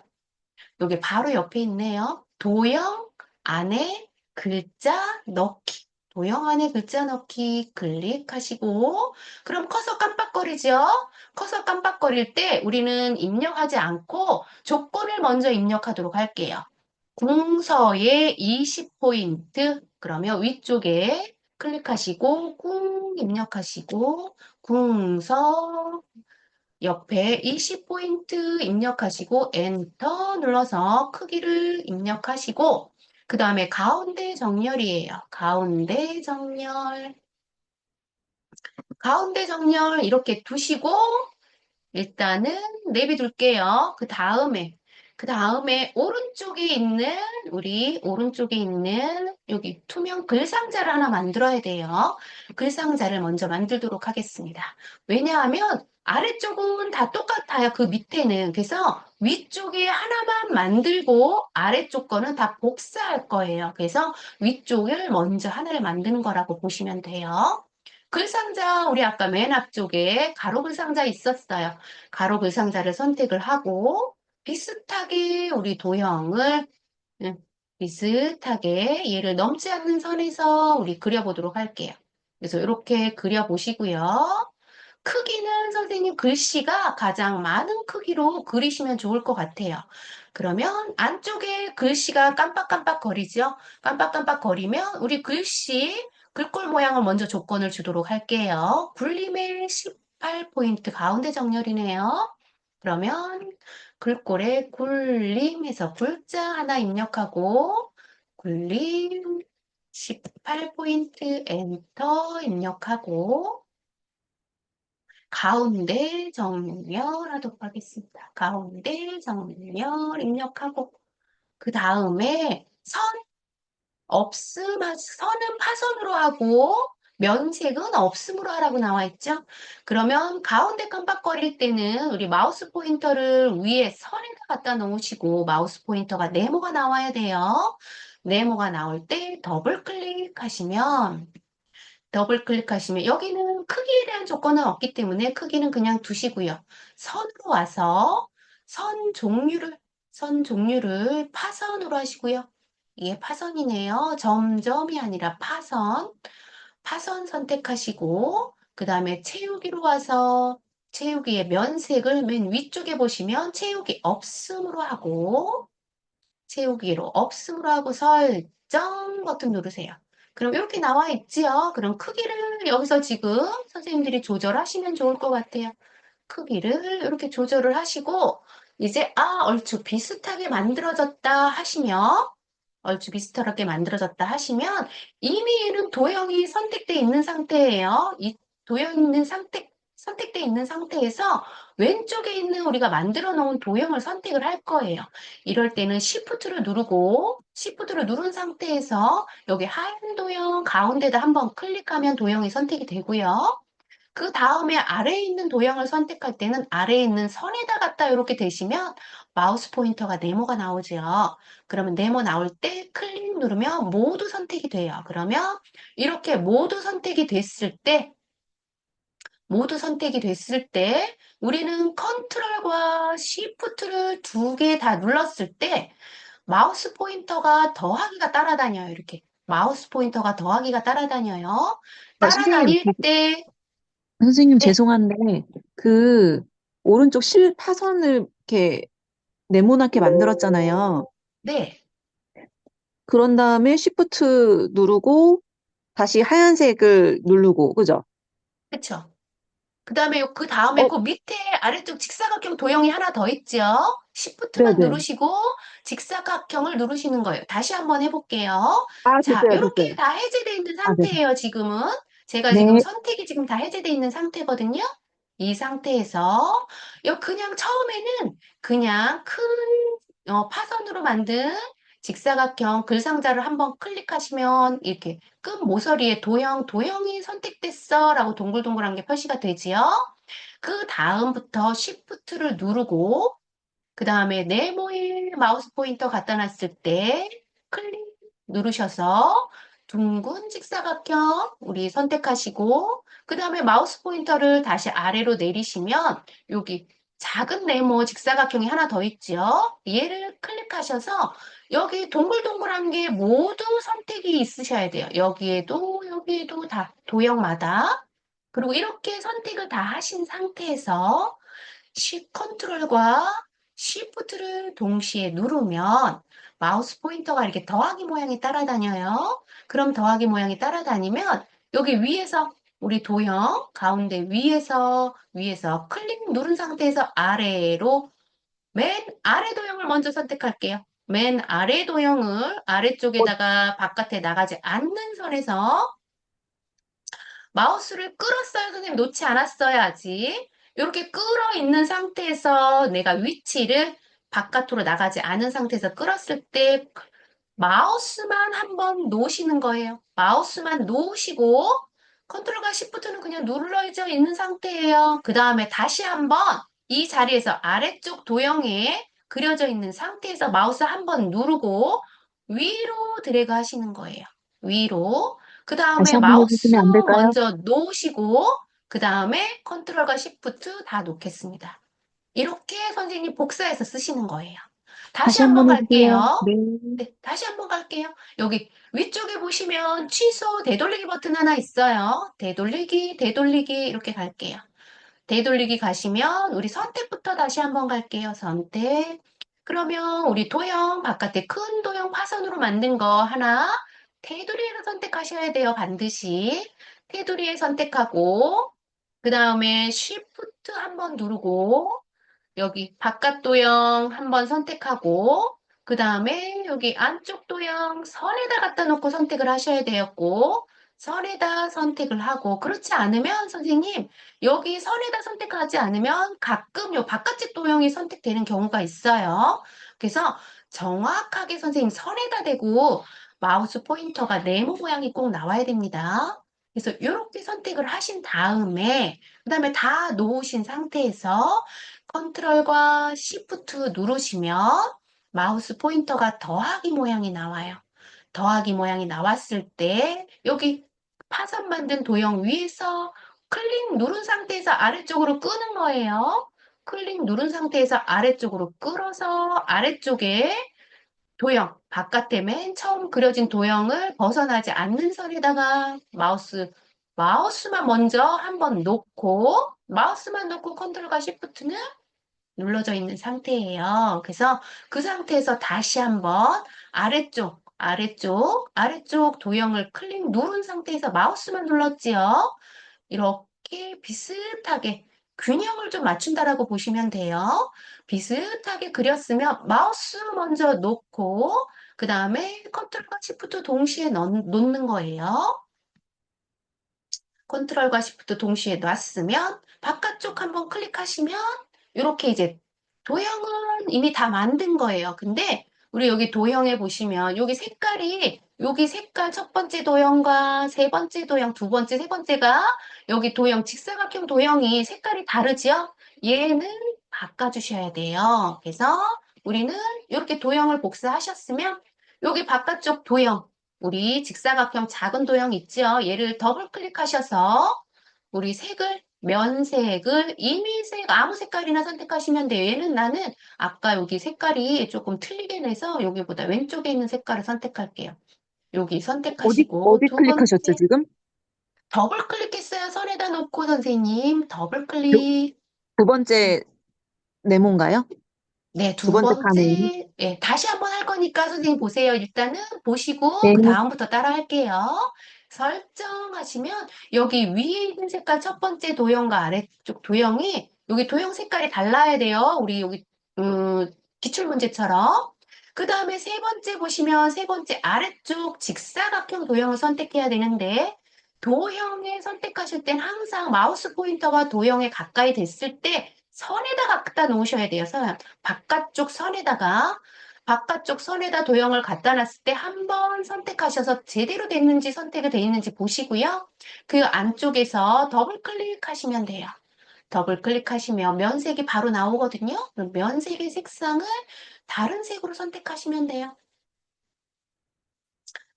여기 바로 옆에 있네요. 도형 안에 글자 넣기. 도형 안에 글자 넣기 클릭하시고 그럼 커서 깜빡거리죠? 커서 깜빡거릴 때 우리는 입력하지 않고 조건을 먼저 입력하도록 할게요. 궁서에 20포인트 그러면 위쪽에 클릭하시고 궁 입력하시고 궁서 옆에 20포인트 입력하시고 엔터 눌러서 크기를 입력하시고 그 다음에 가운데 정렬이에요. 가운데 정렬. 가운데 정렬 이렇게 두시고 일단은 내비둘게요. 그 다음에 우리 오른쪽에 있는 여기 투명 글상자를 하나 만들어야 돼요. 글상자를 먼저 만들도록 하겠습니다. 왜냐하면 아래쪽은 다 똑같아요. 그 밑에는. 그래서 위쪽에 하나만 만들고 아래쪽 거는 다 복사할 거예요. 그래서 위쪽을 먼저 하나를 만드는 거라고 보시면 돼요. 글상자, 우리 아까 맨 앞쪽에 가로 글상자 있었어요. 가로 글상자를 선택을 하고, 비슷하게 우리 도형을 음, 비슷하게 얘를 넘지 않는 선에서 우리 그려보도록 할게요. 그래서 이렇게 그려보시고요. 크기는 선생님 글씨가 가장 많은 크기로 그리시면 좋을 것 같아요. 그러면 안쪽에 글씨가 깜빡깜빡 거리죠? 깜빡깜빡 거리면 우리 글꼴 모양을 먼저 조건을 주도록 할게요. 굴림의 18포인트 가운데 정렬이네요. 그러면 글꼴에 굴림해서 굴자 하나 입력하고 굴림 18포인트 엔터 입력하고 가운데 정렬하도록 하겠습니다. 가운데 정렬 입력하고 그 다음에 선은 파선으로 하고 면색은 없음으로 하라고 나와 있죠. 그러면 가운데 깜빡거릴 때는 우리 마우스 포인터를 위에 선에다 갖다 놓으시고 마우스 포인터가 네모가 나와야 돼요. 네모가 나올 때 더블 클릭하시면 여기는 크기에 대한 조건은 없기 때문에 크기는 그냥 두시고요. 선으로 와서 선 종류를 파선으로 하시고요. 이게 파선이네요. 점점이 아니라 파선 선택하시고 그 다음에 채우기로 와서 채우기의 면색을 맨 위쪽에 보시면 채우기로 없음으로 하고 설정 버튼 누르세요. 그럼 이렇게 나와 있지요? 그럼 크기를 여기서 지금 선생님들이 조절하시면 좋을 것 같아요. 크기를 이렇게 조절을 하시고 이제 얼추 비슷하게 만들어졌다 하시면 이미 얘는 도형이 선택되어 있는 상태예요. 이 도형 있는 선택되어 있는 상태에서 왼쪽에 있는 우리가 만들어 놓은 도형을 선택을 할 거예요. 이럴 때는 Shift를 누른 상태에서 여기 하얀 도형 가운데다 한번 클릭하면 도형이 선택이 되고요. 그 다음에 아래에 있는 도형을 선택할 때는 아래에 있는 선에다 갖다 이렇게 대시면 마우스 포인터가 네모가 나오죠. 그러면 네모 나올 때 클릭 누르면 모두 선택이 돼요. 그러면 이렇게 모두 선택이 됐을 때 우리는 컨트롤과 시프트를 두 개 다 눌렀을 때 마우스 포인터가 더하기가 따라다녀요. 이렇게 마우스 포인터가 더하기가 따라다녀요. 선생님, 따라다닐 때 선생님 네, 죄송한데, 그, 오른쪽 파선을 이렇게 네모나게 만들었잖아요. 네. 그런 다음에 Shift 누르고, 다시 하얀색을 누르고, 그죠? 그쵸. 그 다음에 어, 그 밑에 아래쪽 직사각형 도형이 하나 더 있죠? 시프트만 네네. 누르시고 직사각형을 누르시는 거예요. 다시 한번 해볼게요. 아, 자, 됐어요, 이렇게 됐어요. 다 해제되어 있는 아, 네. 상태예요, 지금은. 제가 지금 네. 선택이 지금 다 해제되어 있는 상태거든요. 이 상태에서 그냥 처음에는 그냥 큰 파선으로 만든 직사각형 글상자를 한번 클릭하시면 이렇게 끝 모서리에 도형이 선택됐어 라고 동글동글한 게 표시가 되지요. 그 다음부터 Shift를 누르고 그 다음에 네모에 마우스 포인터 갖다 놨을 때 클릭 누르셔서 둥근 직사각형 우리 선택하시고 그 다음에 마우스 포인터를 다시 아래로 내리시면 여기 작은 네모 직사각형이 하나 더 있죠. 얘를 클릭하셔서 여기 동글동글한 게 모두 선택이 있으셔야 돼요. 여기에도 다 도형마다. 그리고 이렇게 선택을 다 하신 상태에서 컨트롤과 Shift를 동시에 누르면 마우스 포인터가 이렇게 더하기 모양이 따라다녀요. 그럼 더하기 모양이 따라다니면 여기 위에서 우리 도형 가운데 위에서 클릭 누른 상태에서 아래로 맨 아래 도형을 먼저 선택할게요. 맨 아래 도형을 어, 아래쪽에다가 바깥에 나가지 않는 선에서 마우스를 끌었어요, 선생님. 놓지 않았어요, 아직. 이렇게 끌어 있는 상태에서 내가 위치를 바깥으로 나가지 않은 상태에서 끌었을 때 마우스만 한번 놓으시는 거예요. 마우스만 놓으시고 컨트롤과 시프트는 그냥 눌러져 있는 상태예요. 그 다음에 다시 한번 이 자리에서 아래쪽 도형에 그려져 있는 상태에서 마우스 한번 누르고 위로 드래그 하시는 거예요. 위로. 그 다시 다음에 한번 마우스 해주시면 안 될까요? 먼저 놓으시고 그 다음에 컨트롤과 시프트 다 놓겠습니다. 이렇게 선생님 복사해서 쓰시는 거예요. 다시 다시 한번 한번 해주세요. 갈게요. 네. 네, 다시 한번 갈게요. 여기 위쪽에 보시면 취소, 되돌리기 버튼 하나 있어요. 되돌리기, 되돌리기 이렇게 갈게요. 되돌리기 가시면 우리 선택부터 다시 한번 갈게요. 선택. 그러면 우리 도형, 바깥에 큰 도형 화선으로 만든 거 하나 테두리에서 선택하셔야 돼요. 반드시. 테두리에 선택하고 그 다음에 Shift 한번 누르고 여기 바깥 도형 한번 선택하고 그 다음에 여기 안쪽 도형 선에다 갖다 놓고 선택을 하셔야 되었고 선에다 선택을 하고 그렇지 않으면 선생님 여기 선에다 선택하지 않으면 가끔 요 바깥쪽 도형이 선택되는 경우가 있어요. 그래서 정확하게 선생님 선에다 대고 마우스 포인터가 네모 모양이 꼭 나와야 됩니다. 그래서 이렇게 선택을 하신 다음에 그 다음에 다 놓으신 상태에서 컨트롤과 시프트 누르시면 마우스 포인터가 더하기 모양이 나와요. 더하기 모양이 나왔을 때 여기 파선 만든 도형 위에서 클릭 누른 상태에서 아래쪽으로 끄는 거예요. 클릭 누른 상태에서 아래쪽으로 끌어서 아래쪽에 도형, 바깥에 맨 처음 그려진 도형을 벗어나지 않는 선에다가 마우스만 먼저 한번 놓고 마우스만 놓고 컨트롤과 시프트는 눌러져 있는 상태예요. 그래서 그 상태에서 다시 한번 아래쪽 도형을 클릭 누른 상태에서 마우스만 눌렀지요. 이렇게 비슷하게 균형을 좀 맞춘다라고 보시면 돼요. 비슷하게 그렸으면 마우스 먼저 놓고 그 다음에 컨트롤과 시프트 동시에 놓는 거예요. 컨트롤과 시프트 동시에 놨으면 바깥쪽 한번 클릭하시면 이렇게 이제 도형은 이미 다 만든 거예요. 근데 우리 여기 도형에 보시면 여기 색깔 첫 번째 도형과 세 번째 도형, 두 번째, 세 번째가 여기 도형 직사각형 도형이 색깔이 다르지요? 얘는 바꿔주셔야 돼요. 그래서 우리는 이렇게 도형을 복사하셨으면 여기 바깥쪽 도형 우리 직사각형 작은 도형 있죠? 얘를 더블 클릭하셔서 우리 면색을 임의색 아무 색깔이나 선택하시면 돼요. 얘는 나는 아까 여기 색깔이 조금 틀리게 내서 여기보다 왼쪽에 있는 색깔을 선택할게요. 여기 선택하시고 어디 두 클릭하셨죠, 번째 지금? 더블 클릭했어요. 선에다 놓고 선생님 더블 요- 클릭. 두 번째 네모인가요? 네, 두 두 번째 칸에. 번째, 예, 다시 한번 할 거니까 선생님 보세요. 일단은 보시고, 네. 그 다음부터 따라 할게요. 설정하시면, 여기 위에 있는 색깔 첫 번째 도형과 아래쪽 도형이, 여기 도형 색깔이 달라야 돼요. 우리 여기, 기출문제처럼. 그 다음에 세 번째 보시면, 세 번째 아래쪽 직사각형 도형을 선택해야 되는데, 도형에 선택하실 땐 항상 마우스 포인터가 도형에 가까이 됐을 때, 선에다 갖다 놓으셔야 돼요. 바깥쪽 선에다 도형을 갖다 놨을 때 한 번 선택하셔서 제대로 됐는지 선택이 돼 있는지 보시고요. 그 안쪽에서 더블 클릭하시면 돼요. 더블 클릭하시면 면색이 바로 나오거든요. 그럼 면색의 색상을 다른 색으로 선택하시면 돼요.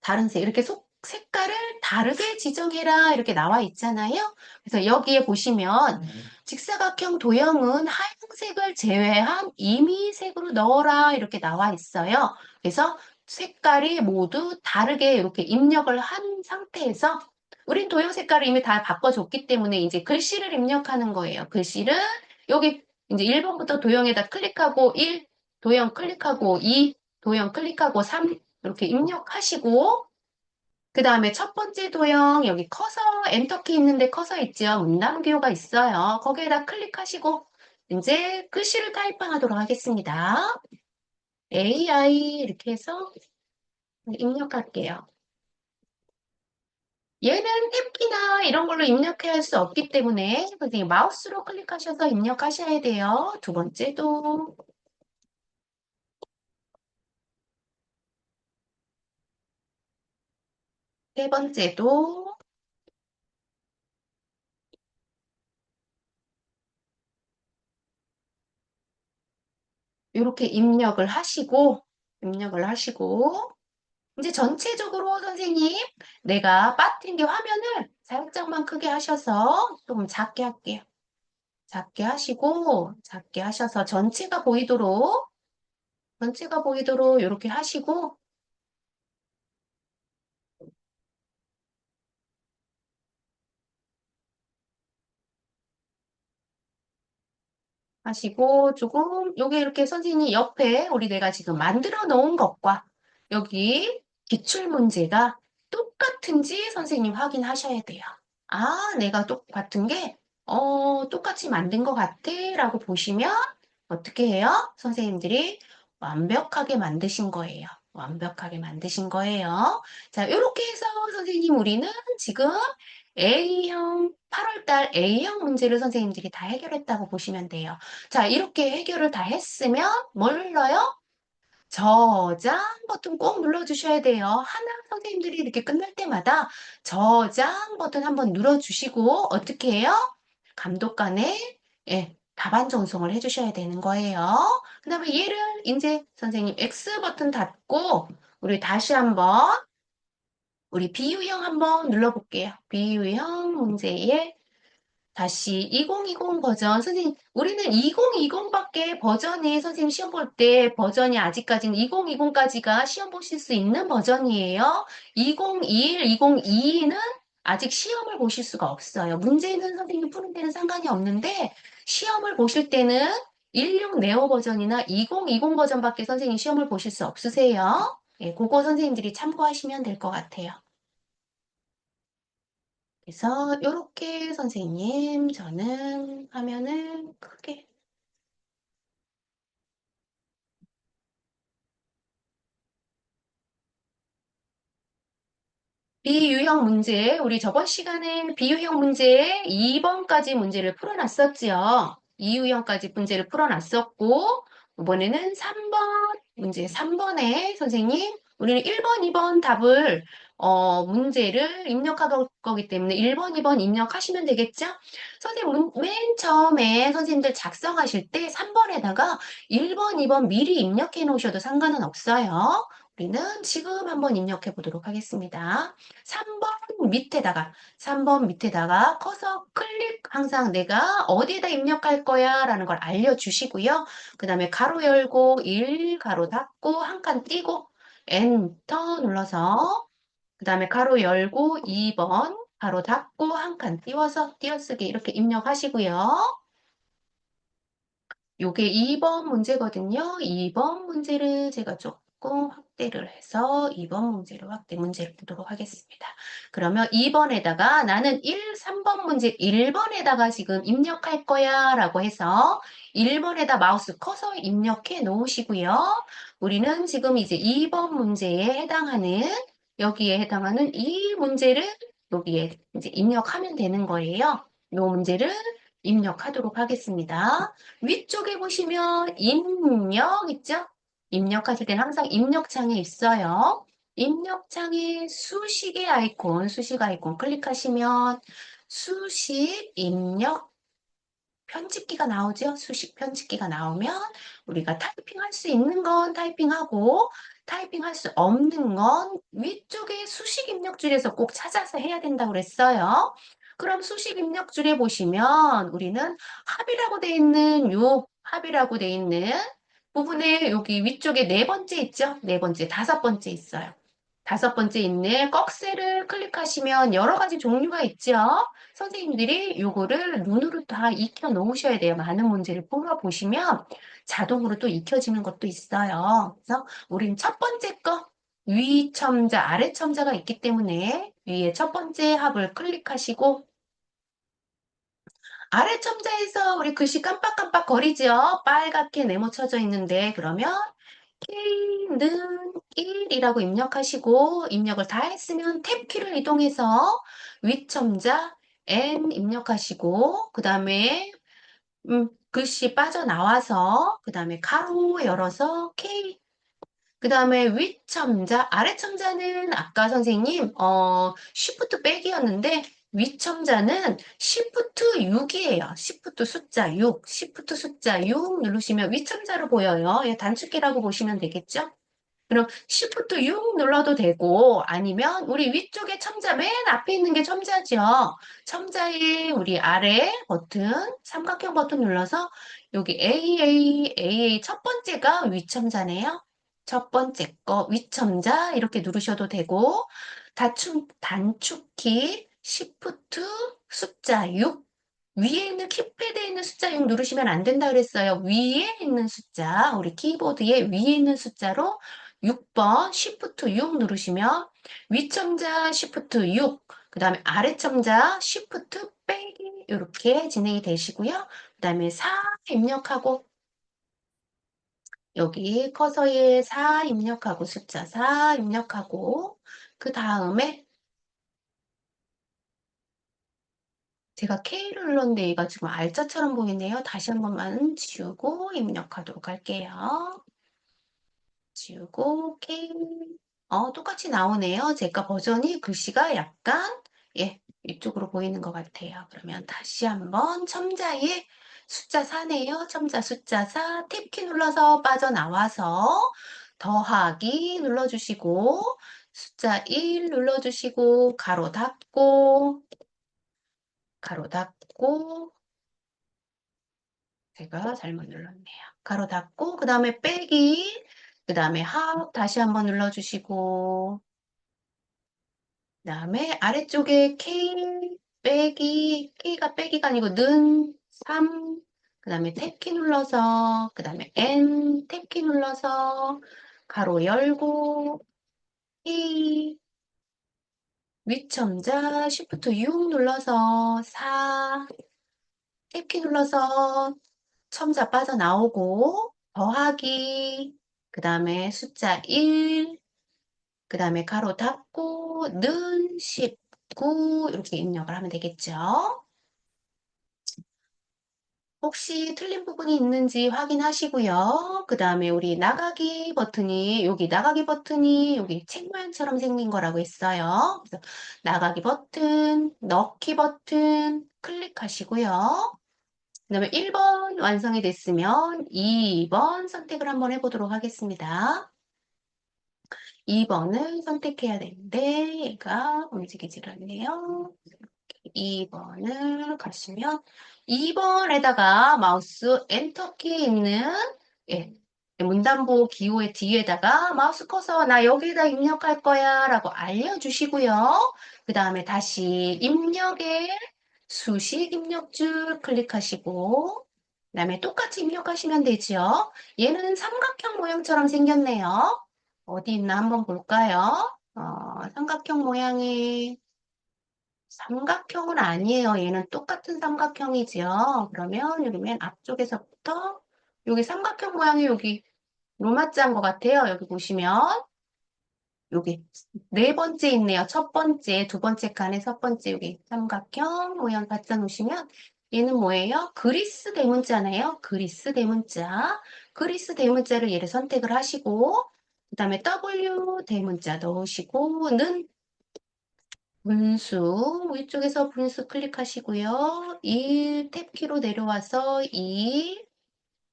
다른 색, 이렇게 색깔을 다르게 지정해라 이렇게 나와 있잖아요. 그래서 여기에 보시면 직사각형 도형은 하얀색을 제외한 임의색으로 넣어라 이렇게 나와 있어요. 그래서 색깔이 모두 다르게 이렇게 입력을 한 상태에서 우린 도형 색깔을 이미 다 바꿔줬기 때문에 이제 글씨를 입력하는 거예요. 글씨를 여기 이제 1번부터 도형에다 클릭하고 1, 도형 클릭하고 2, 도형 클릭하고 3 이렇게 입력하시고 그 다음에 첫 번째 도형 여기 커서 엔터키 있는데 커서 있죠. 문단기호가 있어요. 거기에다 클릭하시고 이제 글씨를 타이핑하도록 하겠습니다. AI 이렇게 해서 입력할게요. 얘는 탭키나 이런 걸로 입력해야 할 수 없기 때문에 선생님 마우스로 클릭하셔서 입력하셔야 돼요. 두 번째도 세 번째도 이렇게 입력을 하시고, 이제 전체적으로 선생님, 내가 빠뜨린 게 화면을 살짝만 크게 하셔서 좀 작게 할게요. 작게 하시고, 작게 하셔서 전체가 보이도록 이렇게 하시고, 조금, 요게 이렇게 선생님 옆에 우리 내가 지금 만들어 놓은 것과 여기 기출 문제가 똑같은지 선생님 확인하셔야 돼요. 아, 내가 똑같은 게, 똑같이 만든 것 같아. 라고 보시면 어떻게 해요? 선생님들이 완벽하게 만드신 거예요. 완벽하게 만드신 거예요. 자, 이렇게 해서 선생님 우리는 지금 A형, 8월달 A형 문제를 선생님들이 다 해결했다고 보시면 돼요. 자, 이렇게 해결을 다 했으면 뭘 눌러요? 저장 버튼 꼭 눌러주셔야 돼요. 하나 선생님들이 이렇게 끝날 때마다 저장 버튼 한번 눌러주시고 어떻게 해요? 감독관에 예, 답안 전송을 해주셔야 되는 거예요. 그 다음에 얘를 이제 선생님 X 버튼 닫고 우리 다시 한번 우리 비유형 한번 눌러볼게요. 비유형 문제에 다시 2020 버전 선생님 우리는 2020밖에 버전이 선생님 시험 볼 때 버전이 아직까지는 2020까지가 시험 보실 수 있는 버전이에요. 2021, 2022는 아직 시험을 보실 수가 없어요. 문제는 선생님 푸는 데는 상관이 없는데 시험을 보실 때는 16 네오 버전이나 2020 버전밖에 선생님 시험을 보실 수 없으세요. 예, 그거 선생님들이 참고하시면 될 것 같아요. 그래서 이렇게 선생님 저는 화면을 크게 비유형 문제 우리 저번 시간에 비유형 문제 2번까지 문제를 풀어놨었지요. 이유형까지 문제를 풀어놨었고 이번에는 3번 문제 3번에 선생님 우리는 1번, 2번 답을 문제를 입력할 거기 때문에 1번, 2번 입력하시면 되겠죠? 선생님 맨 처음에 선생님들 작성하실 때 3번에다가 1번, 2번 미리 입력해 놓으셔도 상관은 없어요. 우리는 지금 한번 입력해 보도록 하겠습니다. 3번 밑에다가 커서 클릭 항상 내가 어디에다 입력할 거야 라는 걸 알려주시고요. 그 다음에 가로 열고 1 가로 닫고 한 칸 띄고 엔터 눌러서 그 다음에 가로 열고 2번 가로 닫고 한 칸 띄워서 띄어쓰기 이렇게 입력하시고요. 요게 2번 문제거든요. 2번 문제를 제가 조금 확대를 해서 2번 문제를 보도록 하겠습니다. 그러면 2번에다가 나는 3번 문제 1번에다가 지금 입력할 거야 라고 해서 1번에다 마우스 커서 입력해 놓으시고요. 우리는 지금 이제 2번 문제에 해당하는 여기에 해당하는 이 문제를 여기에 이제 입력하면 되는 거예요. 이 문제를 입력하도록 하겠습니다. 위쪽에 보시면 입력 있죠? 입력하실 때는 항상 입력창에 있어요. 입력창에 수식 아이콘 클릭하시면 수식 입력 편집기가 나오죠? 수식 편집기가 나오면 우리가 타이핑할 수 있는 건 타이핑하고 타이핑할 수 없는 건 위쪽에 수식 입력줄에서 꼭 찾아서 해야 된다고 그랬어요. 그럼 수식 입력줄에 보시면 우리는 합이라고 돼 있는 부분에 여기 위쪽에 네 번째 있죠? 네 번째, 다섯 번째 있어요. 다섯 번째 있는 꺽쇠를 클릭하시면 여러 가지 종류가 있죠? 선생님들이 요거를 눈으로 다 익혀 놓으셔야 돼요. 많은 문제를 풀어보시면 자동으로 또 익혀지는 것도 있어요. 그래서 우린 첫 번째 거, 위 첨자, 아래 첨자가 있기 때문에 위에 첫 번째 합을 클릭하시고 아래 첨자에서 우리 글씨 깜빡깜빡 거리죠? 빨갛게 네모쳐져 있는데 그러면 K는 1이라고 입력하시고 입력을 다 했으면 탭키를 이동해서 윗첨자 N 입력하시고 그 다음에 글씨 빠져나와서 그 다음에 가로 열어서 K 그 다음에 윗첨자, 아래첨자는 아까 선생님, 쉬프트 빼기였는데, 윗첨자는 쉬프트 6이에요. 쉬프트 숫자 6, 쉬프트 숫자 6 누르시면 윗첨자로 보여요. 예, 단축키라고 보시면 되겠죠? 그럼 Shift 6 눌러도 되고 아니면 우리 위쪽에 첨자 맨 앞에 있는 게 첨자죠. 첨자의 우리 아래 버튼 삼각형 버튼 눌러서 여기 AA 첫 번째가 위첨자네요. 첫 번째 거 위첨자 이렇게 누르셔도 되고 단축키 Shift 숫자 6 위에 있는 키패드에 있는 숫자 6 누르시면 안 된다 그랬어요. 위에 있는 숫자, 우리 키보드에 위에 있는 숫자로 6번 Shift 6 누르시면 위첨자 Shift 6, 그 다음에 아래첨자 Shift 빼기 이렇게 진행이 되시고요. 그 다음에 4 입력하고 여기 커서에 4 입력하고 숫자 4 입력하고 그 다음에 제가 K를 눌렀는데 얘가 지금 R자처럼 보이네요. 다시 한 번만 지우고 입력하도록 할게요. 지우고 K. 똑같이 나오네요. 제가 버전이 글씨가 약간 예, 이쪽으로 보이는 것 같아요. 그러면 다시 한번 첨자에 숫자 4네요. 첨자 숫자 4 탭키 눌러서 빠져나와서 더하기 눌러주시고 숫자 1 눌러주시고 가로 닫고 제가 잘못 눌렀네요. 가로 닫고 그 다음에 빼기 그 다음에 합 다시 한번 눌러주시고 그 다음에 아래쪽에 K 빼기 K가 빼기가 아니고 는 3, 그 다음에 탭키 눌러서 그 다음에 N 탭키 눌러서 가로 열고 K 위첨자 Shift 6 눌러서 4 탭키 눌러서 첨자 빠져나오고 더하기 그 다음에 숫자 1, 그 다음에 가로 닫고 는 19 이렇게 입력을 하면 되겠죠. 혹시 틀린 부분이 있는지 확인하시고요. 그 다음에 우리 나가기 버튼이 여기 책 모양처럼 생긴 거라고 했어요. 그래서 나가기 버튼, 넣기 버튼 클릭하시고요. 그 다음에 1번 완성이 됐으면 2번 선택을 한번 해보도록 하겠습니다. 2번을 선택해야 되는데 얘가 움직이질 않네요. 2번을 가시면 2번에다가 마우스 엔터키에 있는 예, 문단보 기호의 뒤에다가 마우스 커서 나 여기다 입력할 거야 라고 알려주시고요. 그 다음에 다시 입력에 수식 입력줄 클릭하시고 그 다음에 똑같이 입력하시면 되죠. 얘는 삼각형 모양처럼 생겼네요. 어디 있나 한번 볼까요? 삼각형 모양의 삼각형은 아니에요. 얘는 똑같은 삼각형이지요. 그러면 여기 맨 앞쪽에서부터 여기 삼각형 모양이 여기 로마자인 것 같아요. 여기 보시면 여기 네 번째 있네요. 첫 번째, 두 번째 칸에 첫 번째 여기 삼각형 모양 갖다 놓으시면 얘는 뭐예요? 그리스 대문자네요. 그리스 대문자. 그리스 대문자를 얘를 선택을 하시고 그 다음에 W 대문자 넣으시고 는 분수 위쪽에서 분수 클릭하시고요. 1 탭키로 내려와서 2,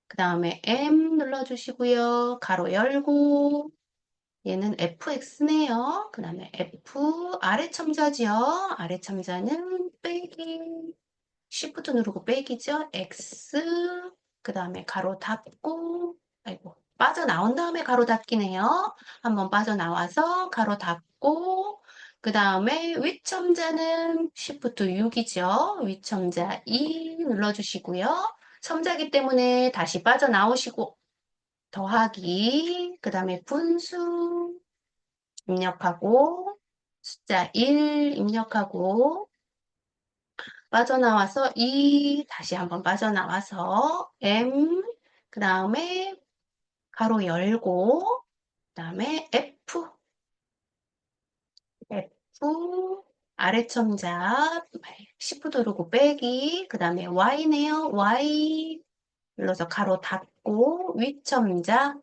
그 다음에 M 눌러주시고요. 가로 열고 얘는 fx네요. 그 다음에 f 아래 첨자지요. 아래 첨자는 빼기 Shift 누르고 빼기죠. x 그 다음에 가로 닫고 아이고 빠져나온 다음에 가로 닫기네요. 한번 빠져나와서 가로 닫고 그 다음에 윗첨자는 Shift 6이죠. 윗첨자 2 눌러주시고요. 첨자기 때문에 다시 빠져나오시고 더하기 그 다음에 분수 입력하고 숫자 1 입력하고 빠져나와서 2 다시 한번 빠져나와서 M 그 다음에 가로 열고 그 다음에 F 아래첨자 Shift 누르고 빼기 그 다음에 Y네요. Y 눌러서 가로 닫고 윗첨자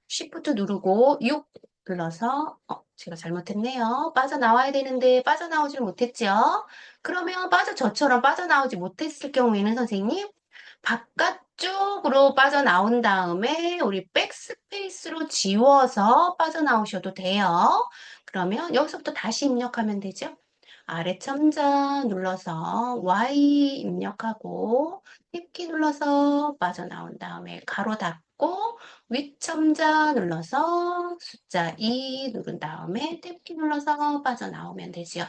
Shift 누르고 6 눌러서 제가 잘못했네요. 빠져나와야 되는데 빠져나오질 못했죠. 그러면 저처럼 빠져나오지 못했을 경우에는 선생님 바깥쪽으로 빠져나온 다음에 우리 백스페이스로 지워서 빠져나오셔도 돼요. 그러면 여기서부터 다시 입력하면 되죠. 아래 첨자 눌러서 Y 입력하고 탭키 눌러서 빠져나온 다음에 가로 닫고 윗첨자 눌러서 숫자 2 누른 다음에 탭키 눌러서 빠져나오면 되죠.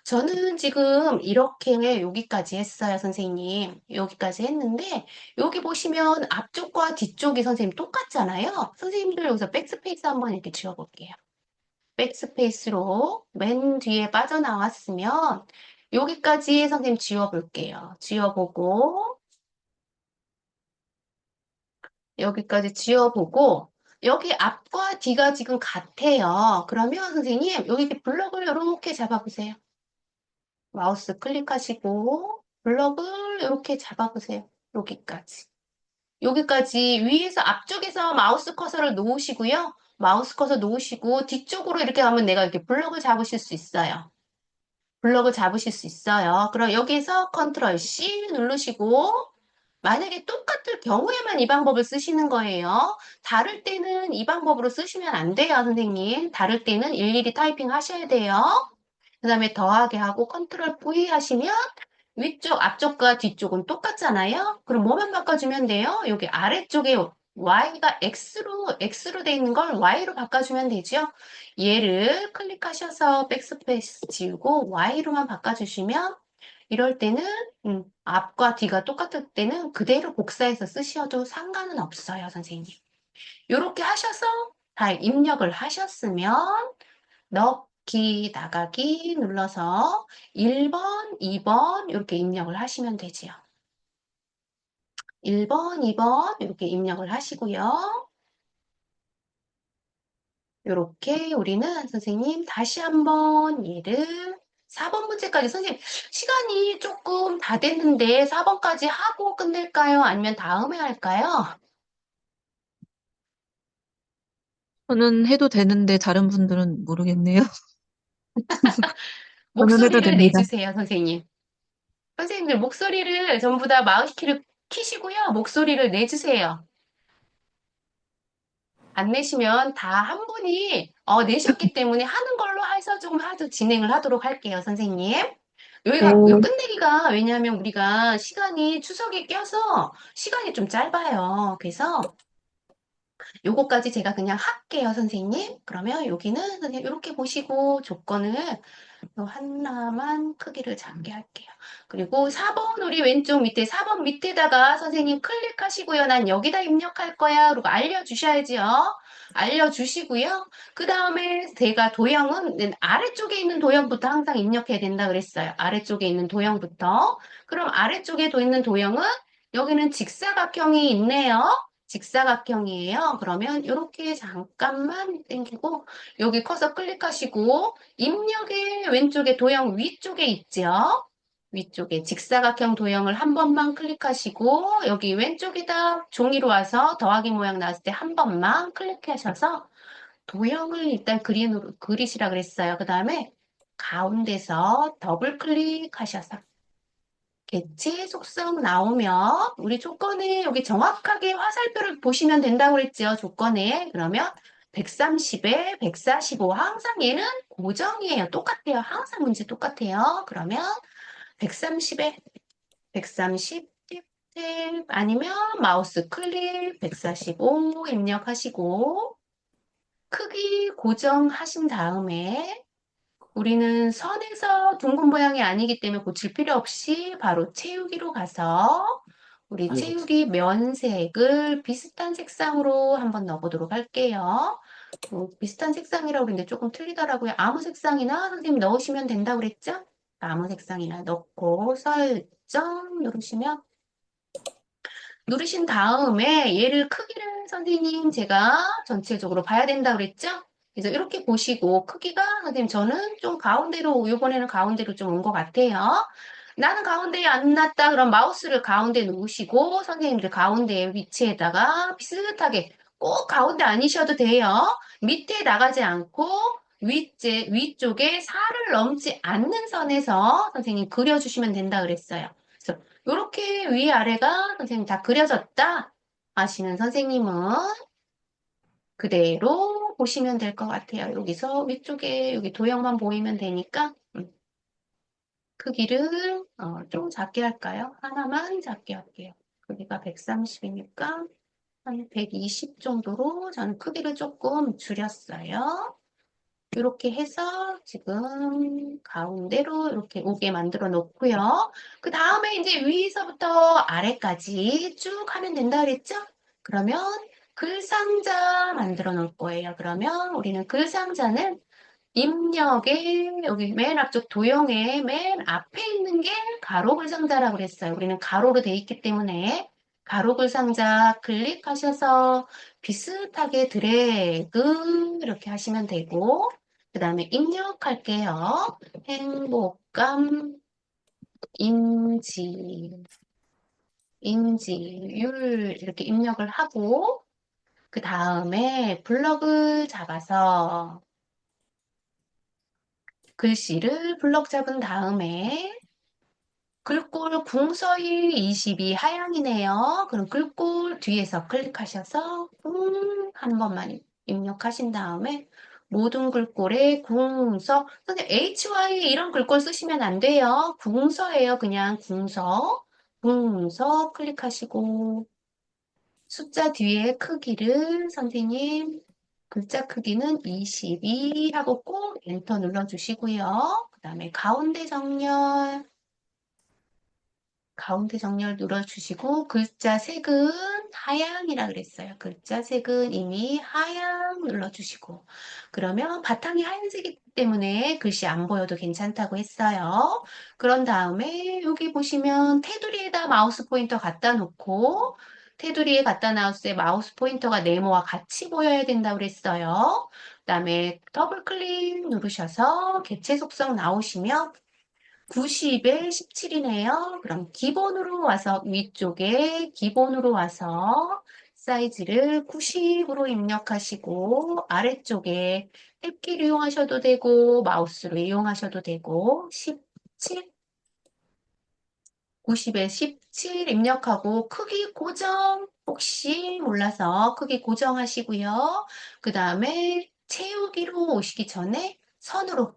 저는 지금 이렇게 여기까지 했어요, 선생님. 여기까지 했는데 여기 보시면 앞쪽과 뒤쪽이 선생님 똑같잖아요. 선생님들 여기서 백스페이스 한번 이렇게 지워볼게요. 백스페이스로 맨 뒤에 빠져나왔으면 여기까지 선생님 지워볼게요. 지워보고 여기까지 지워보고 여기 앞과 뒤가 지금 같아요. 그러면 선생님 여기 이렇게 블럭을 이렇게 잡아보세요. 마우스 클릭하시고 블럭을 이렇게 잡아보세요. 여기까지. 여기까지 위에서 앞쪽에서 마우스 커서를 놓으시고요. 마우스 커서 놓으시고 뒤쪽으로 이렇게 하면 내가 이렇게 블럭을 잡으실 수 있어요. 블럭을 잡으실 수 있어요. 그럼 여기서 컨트롤 C 누르시고 만약에 똑같을 경우에만 이 방법을 쓰시는 거예요. 다를 때는 이 방법으로 쓰시면 안 돼요, 선생님. 다를 때는 일일이 타이핑 하셔야 돼요. 그 다음에 더하기 하고 컨트롤 V 하시면 위쪽, 앞쪽과 뒤쪽은 똑같잖아요. 그럼 뭐만 바꿔주면 돼요? 여기 아래쪽에 Y가 X로 돼 있는 걸 Y로 바꿔주면 되죠. 얘를 클릭하셔서 백스페이스 지우고 Y로만 바꿔주시면 이럴 때는 앞과 뒤가 똑같을 때는 그대로 복사해서 쓰셔도 상관은 없어요, 선생님. 이렇게 하셔서 다 입력을 하셨으면 넣기, 나가기 눌러서 1번, 2번 이렇게 입력을 하시면 되지요. 1번, 2번 이렇게 입력을 하시고요. 이렇게 우리는 선생님 다시 한번 얘를 4번 문제까지 선생님 시간이 조금 다 됐는데 4번까지 하고 끝낼까요? 아니면 다음에 할까요? 저는 해도 되는데 다른 분들은 모르겠네요. 저는 해도 목소리를 됩니다. 내주세요, 선생님. 선생님들 목소리를 전부 다 마우스키를 키시고요. 목소리를 내주세요. 안 내시면 다 한 분이 내셨기 때문에 하는 걸로 해서 좀 진행을 하도록 할게요, 선생님. 여기가 요 오, 끝내기가 왜냐하면 우리가 시간이 추석에 껴서 시간이 좀 짧아요. 그래서 요거까지 제가 그냥 할게요, 선생님. 그러면 여기는 선생님 이렇게 보시고 조건을 요 하나만 크기를 작게 할게요. 그리고 4번 우리 왼쪽 밑에 4번 밑에다가 선생님 클릭하시고요. 난 여기다 입력할 거야. 그리고 알려주셔야지요. 알려주시고요. 그 다음에 제가 도형은 아래쪽에 있는 도형부터 항상 입력해야 된다 그랬어요. 아래쪽에 있는 도형부터. 그럼 아래쪽에 있는 도형은 여기는 직사각형이 있네요. 직사각형이에요. 그러면 이렇게 잠깐만 당기고 여기 커서 클릭하시고 입력의 왼쪽에 도형 위쪽에 있죠. 위쪽에 직사각형 도형을 한 번만 클릭하시고 여기 왼쪽에다 종이로 와서 더하기 모양 나왔을 때 한 번만 클릭하셔서 도형을 일단 그리시라 그랬어요. 그 다음에 가운데서 더블 클릭하셔서 개체 속성 나오면 우리 조건에 여기 정확하게 화살표를 보시면 된다고 그랬죠. 조건에. 그러면 130에 145 항상 얘는 고정이에요. 똑같아요. 항상 문제 똑같아요. 그러면 130에 130 탭 아니면 마우스 클릭 145 입력하시고 크기 고정하신 다음에 우리는 선에서 둥근 모양이 아니기 때문에 고칠 필요 없이 바로 채우기로 가서 우리 채우기 면색을 비슷한 색상으로 한번 넣어보도록 할게요. 비슷한 색상이라고 그랬는데 조금 틀리더라고요. 아무 색상이나 선생님 넣으시면 된다고 그랬죠? 아무 색상이나 넣고 설정 누르시면 누르신 다음에 얘를 크기를 선생님 제가 전체적으로 봐야 된다고 그랬죠? 그래서 이렇게 보시고 크기가 선생님 저는 좀 가운데로 이번에는 가운데로 좀 온 것 같아요. 나는 가운데에 안 놨다 그럼 마우스를 가운데 놓으시고 선생님들 가운데 위치에다가 비슷하게 꼭 가운데 아니셔도 돼요. 밑에 나가지 않고 위쪽에 4를 넘지 않는 선에서 선생님 그려주시면 된다 그랬어요. 그래서 이렇게 위아래가 선생님 다 그려졌다 하시면 선생님은 그대로 보시면 될 것 같아요. 여기서 위쪽에 여기 도형만 보이면 되니까 크기를 좀 작게 할까요? 하나만 작게 할게요. 크기가 130이니까 한 120 정도로 저는 크기를 조금 줄였어요. 이렇게 해서 지금 가운데로 이렇게 오게 만들어 놓고요. 그 다음에 이제 위에서부터 아래까지 쭉 하면 된다 그랬죠? 그러면 글상자 만들어 놓을 거예요. 그러면 우리는 글상자는 입력의 여기 맨 앞쪽 도형의 맨 앞에 있는 게 가로 글상자라고 그랬어요. 우리는 가로로 돼 있기 때문에 가로 글상자 클릭하셔서 비슷하게 드래그 이렇게 하시면 되고 그 다음에 입력할게요. 행복감 인지 인지율 이렇게 입력을 하고 그 다음에 블럭을 잡아서 글씨를 블럭 잡은 다음에 글꼴 궁서일 22 하향이네요. 그럼 글꼴 뒤에서 클릭하셔서 한 번만 입력하신 다음에 모든 글꼴에 궁서 근데 HY 이런 글꼴 쓰시면 안 돼요. 궁서예요. 그냥 궁서 클릭하시고 숫자 뒤에 크기를 선생님 글자 크기는 22 하고 꼭 엔터 눌러주시고요. 그 다음에 가운데 정렬 눌러주시고 글자 색은 하향이라 그랬어요. 글자 색은 이미 하향 눌러주시고 그러면 바탕이 하얀색이기 때문에 글씨 안 보여도 괜찮다고 했어요. 그런 다음에 여기 보시면 테두리에다 마우스 포인터 갖다 놓고 테두리에 갖다 놨을 때 마우스 포인터가 네모와 같이 보여야 된다고 그랬어요. 그다음에 더블 클릭 누르셔서 개체 속성 나오시면 90에 17이네요. 그럼 기본으로 와서 위쪽에 기본으로 와서 사이즈를 90으로 입력하시고 아래쪽에 탭키를 이용하셔도 되고 마우스로 이용하셔도 되고 17, 90에 17 입력하고 크기 고정 혹시 몰라서 크기 고정하시고요. 그 다음에 채우기로 오시기 전에 선으로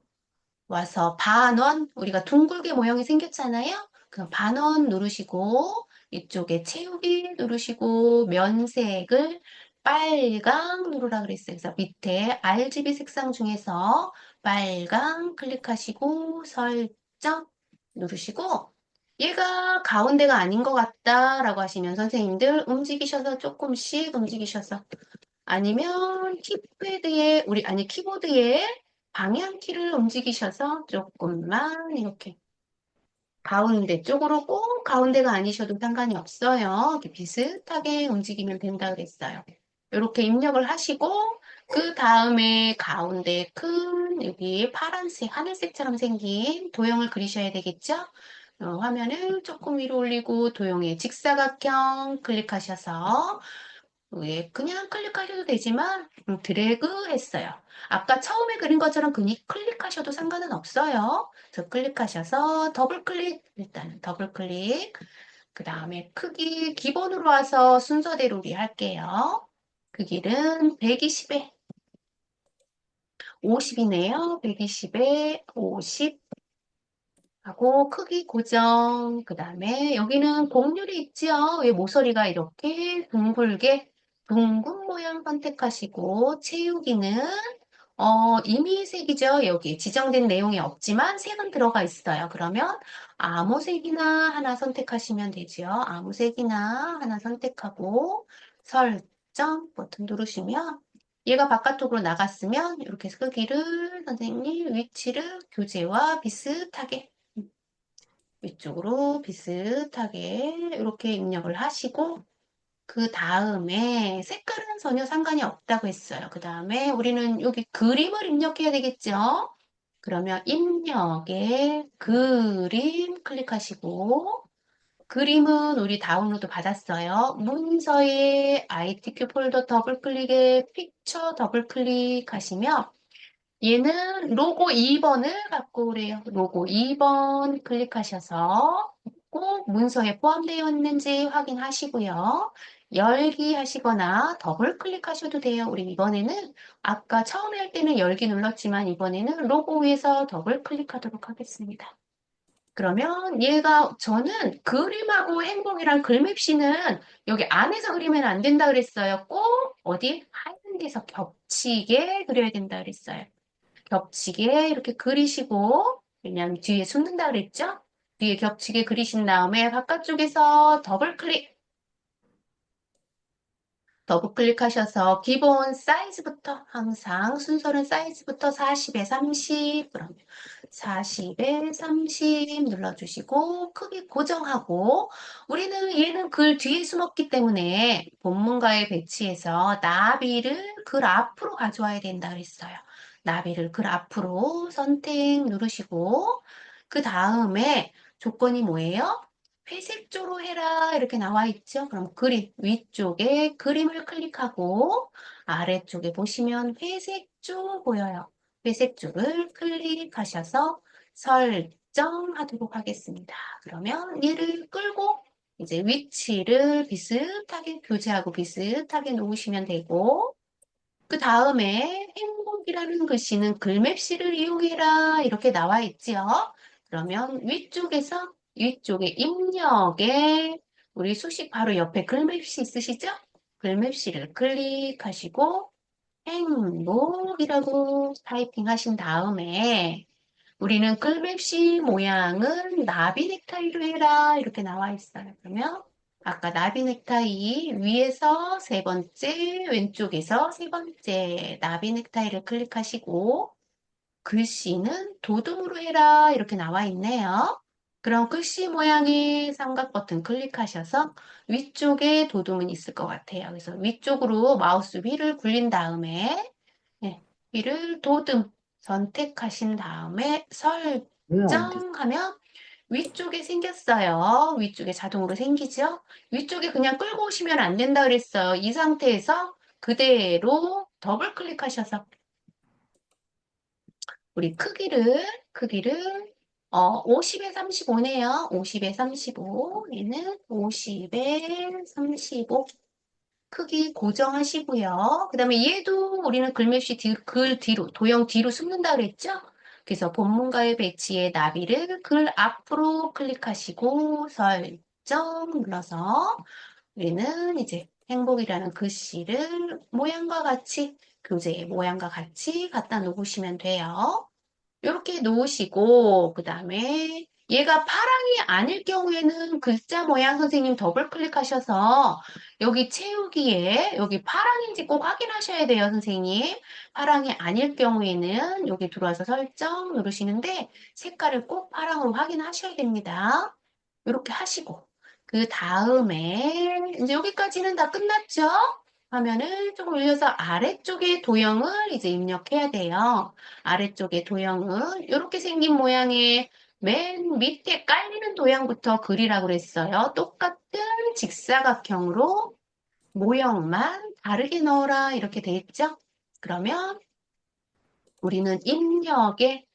와서 반원, 우리가 둥글게 모형이 생겼잖아요. 그 반원 누르시고 이쪽에 채우기 누르시고 면색을 빨강 누르라 그랬어요. 그래서 밑에 RGB 색상 중에서 빨강 클릭하시고 설정 누르시고 얘가 가운데가 아닌 것 같다라고 하시면 선생님들 움직이셔서 조금씩 움직이셔서 아니면 키패드에 아니 키보드에 방향키를 움직이셔서 조금만 이렇게 가운데 쪽으로 꼭 가운데가 아니셔도 상관이 없어요. 이렇게 비슷하게 움직이면 된다 그랬어요. 이렇게 입력을 하시고 그 다음에 가운데 큰 여기 파란색 하늘색처럼 생긴 도형을 그리셔야 되겠죠? 화면을 조금 위로 올리고 도형의 직사각형 클릭하셔서 예, 그냥 클릭하셔도 되지만 드래그 했어요. 아까 처음에 그린 것처럼 그냥 클릭하셔도 상관은 없어요. 그래서 클릭하셔서 더블 클릭, 일단 더블 클릭. 그 다음에 크기 기본으로 와서 순서대로 우리 할게요. 크기는 120에 50이네요. 120에 50 하고 크기 고정. 그 다음에 여기는 곡률이 있지요. 왜 모서리가 이렇게 둥근 모양 선택하시고 채우기는 이미 색이죠. 여기 지정된 내용이 없지만 색은 들어가 있어요. 그러면 아무 색이나 하나 선택하시면 되죠. 아무 색이나 하나 선택하고 설정 버튼 누르시면 얘가 바깥쪽으로 나갔으면 이렇게 크기를 선생님 위치를 교재와 비슷하게 위쪽으로 비슷하게 이렇게 입력을 하시고 그 다음에 색깔은 전혀 상관이 없다고 했어요. 그 다음에 우리는 여기 그림을 입력해야 되겠죠? 그러면 입력에 그림 클릭하시고 그림은 우리 다운로드 받았어요. 문서에 ITQ 폴더 더블 클릭에 픽처 더블 클릭하시면 얘는 로고 2번을 갖고 오래요. 로고 2번 클릭하셔서 꼭 문서에 포함되어 있는지 확인하시고요. 열기 하시거나 더블 클릭하셔도 돼요. 우리 이번에는 아까 처음에 할 때는 열기 눌렀지만 이번에는 로고 위에서 더블 클릭하도록 하겠습니다. 그러면 저는 그림하고 행복이랑 글맵시는 여기 안에서 그리면 안 된다 그랬어요. 꼭 어디 하얀 데서 겹치게 그려야 된다 그랬어요. 겹치게 이렇게 그리시고 그냥 뒤에 숨는다 그랬죠? 뒤에 겹치게 그리신 다음에 바깥쪽에서 더블 클릭하셔서 기본 사이즈부터 항상 순서는 사이즈부터 40에 30 그러면 40에 30 눌러주시고 크기 고정하고 우리는 얘는 글 뒤에 숨었기 때문에 본문가에 배치해서 나비를 글 앞으로 가져와야 된다 그랬어요. 나비를 글 앞으로 선택 누르시고 그 다음에 조건이 뭐예요? 회색조로 해라 이렇게 나와 있죠. 그럼 그림 위쪽에 그림을 클릭하고 아래쪽에 보시면 회색조 보여요. 회색조를 클릭하셔서 설정하도록 하겠습니다. 그러면 얘를 끌고 이제 위치를 비슷하게 교재하고 비슷하게 놓으시면 되고 그 다음에 행복이라는 글씨는 글맵시를 이용해라 이렇게 나와 있지요. 그러면 위쪽에 입력에 우리 수식 바로 옆에 글맵시 있으시죠? 글맵시를 클릭하시고 행복이라고 타이핑 하신 다음에 우리는 글맵시 모양은 나비 넥타이로 해라 이렇게 나와 있어요. 그러면 아까 나비 넥타이 위에서 세 번째, 왼쪽에서 세 번째 나비 넥타이를 클릭하시고 글씨는 도둠으로 해라 이렇게 나와 있네요. 그럼 글씨 모양의 삼각 버튼 클릭하셔서 위쪽에 도둠은 있을 것 같아요. 그래서 위쪽으로 마우스 휠을 굴린 다음에 네, 휠을 도둠 선택하신 다음에 왜 안 돼? 설정하면 위쪽에 생겼어요. 위쪽에 자동으로 생기죠? 위쪽에 그냥 끌고 오시면 안 된다 그랬어요. 이 상태에서 그대로 더블 클릭하셔서 우리 크기를 50에 35네요. 50에 35. 얘는 50에 35. 크기 고정하시고요. 그 다음에 얘도 우리는 글씨 글 뒤로, 도형 뒤로 숨는다 그랬죠? 그래서 본문가의 배치에 나비를 글 앞으로 클릭하시고 설정 눌러서 우리는 이제 행복이라는 글씨를 모양과 같이 교재의 모양과 같이 갖다 놓으시면 돼요. 이렇게 놓으시고 그 다음에 얘가 파랑이 아닐 경우에는 글자 모양 선생님 더블 클릭하셔서 여기 채우기에 여기 파랑인지 꼭 확인하셔야 돼요, 선생님. 파랑이 아닐 경우에는 여기 들어와서 설정 누르시는데 색깔을 꼭 파랑으로 확인하셔야 됩니다. 이렇게 하시고 그 다음에 이제 여기까지는 다 끝났죠? 화면을 조금 올려서 아래쪽에 도형을 이제 입력해야 돼요. 아래쪽에 도형은 이렇게 생긴 모양의 맨 밑에 깔리는 도형부터 그리라고 그랬어요. 똑같은 직사각형으로 모형만 다르게 넣어라 이렇게 돼 있죠? 그러면 우리는 입력에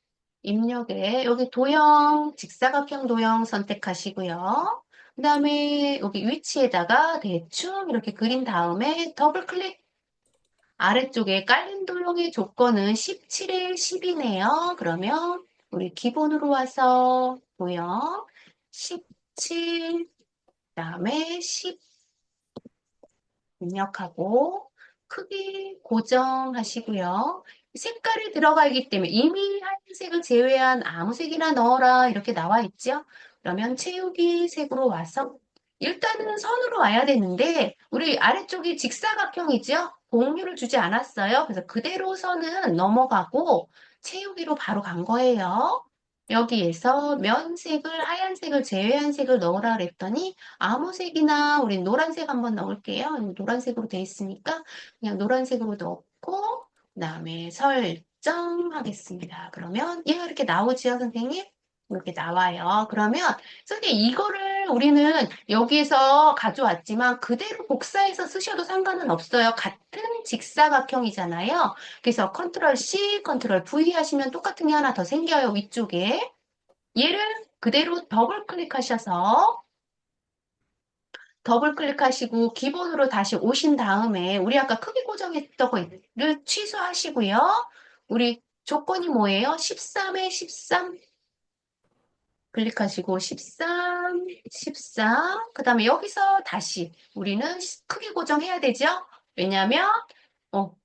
여기 도형, 직사각형 도형 선택하시고요. 그 다음에 여기 위치에다가 대충 이렇게 그린 다음에 더블 클릭. 아래쪽에 깔린 도형의 조건은 17에 10이네요. 그러면 우리 기본으로 와서 도형 17, 그다음에 10 입력하고 크기 고정하시고요. 색깔이 들어가기 때문에 이미 하얀색을 제외한 아무 색이나 넣어라 이렇게 나와 있죠. 그러면 채우기 색으로 와서 일단은 선으로 와야 되는데 우리 아래쪽이 직사각형이죠. 공유를 주지 않았어요. 그래서 그대로 선은 넘어가고 채우기로 바로 간 거예요. 여기에서 면색을 하얀색을 제외한 색을 넣으라 그랬더니 아무 색이나 우린 노란색 한번 넣을게요. 노란색으로 돼 있으니까 그냥 노란색으로 넣고 그다음에 설정하겠습니다. 그러면 얘가 이렇게 나오죠, 선생님? 이렇게 나와요. 그러면 선생님 이거를 우리는 여기에서 가져왔지만 그대로 복사해서 쓰셔도 상관은 없어요. 같은 직사각형이잖아요. 그래서 컨트롤 C, 컨트롤 V 하시면 똑같은 게 하나 더 생겨요. 위쪽에. 얘를 그대로 더블 클릭하셔서 더블 클릭하시고 기본으로 다시 오신 다음에 우리 아까 크기 고정했던 거를 취소하시고요. 우리 조건이 뭐예요? 13에 13 클릭하시고 13, 14. 그 다음에 여기서 다시 우리는 크기 고정해야 되죠? 왜냐하면 어,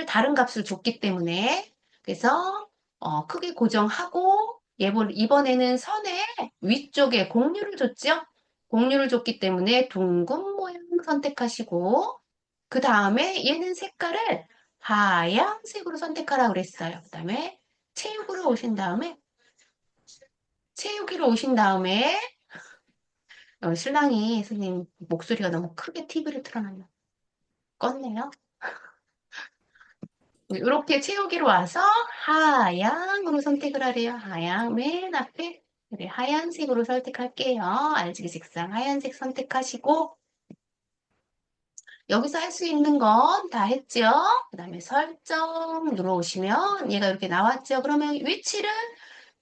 다른 값을 줬기 때문에. 그래서 크기 고정하고 이번에는 선의 위쪽에 공류를 줬죠? 공류를 줬기 때문에 둥근 모양 선택하시고 그 다음에 얘는 색깔을 하얀색으로 선택하라 그랬어요. 그 다음에 채우기로 오신 다음에 채우기로 오신 다음에 신랑이 선생님 목소리가 너무 크게 TV를 틀어놨나 껐네요. 이렇게 채우기로 와서 하양으로 선택을 하래요. 하양 맨 앞에 그래, 하얀색으로 선택할게요. 알지기 직상 하얀색 선택하시고 여기서 할 수 있는 건 다 했죠. 그 다음에 설정 눌러오시면 얘가 이렇게 나왔죠. 그러면 위치를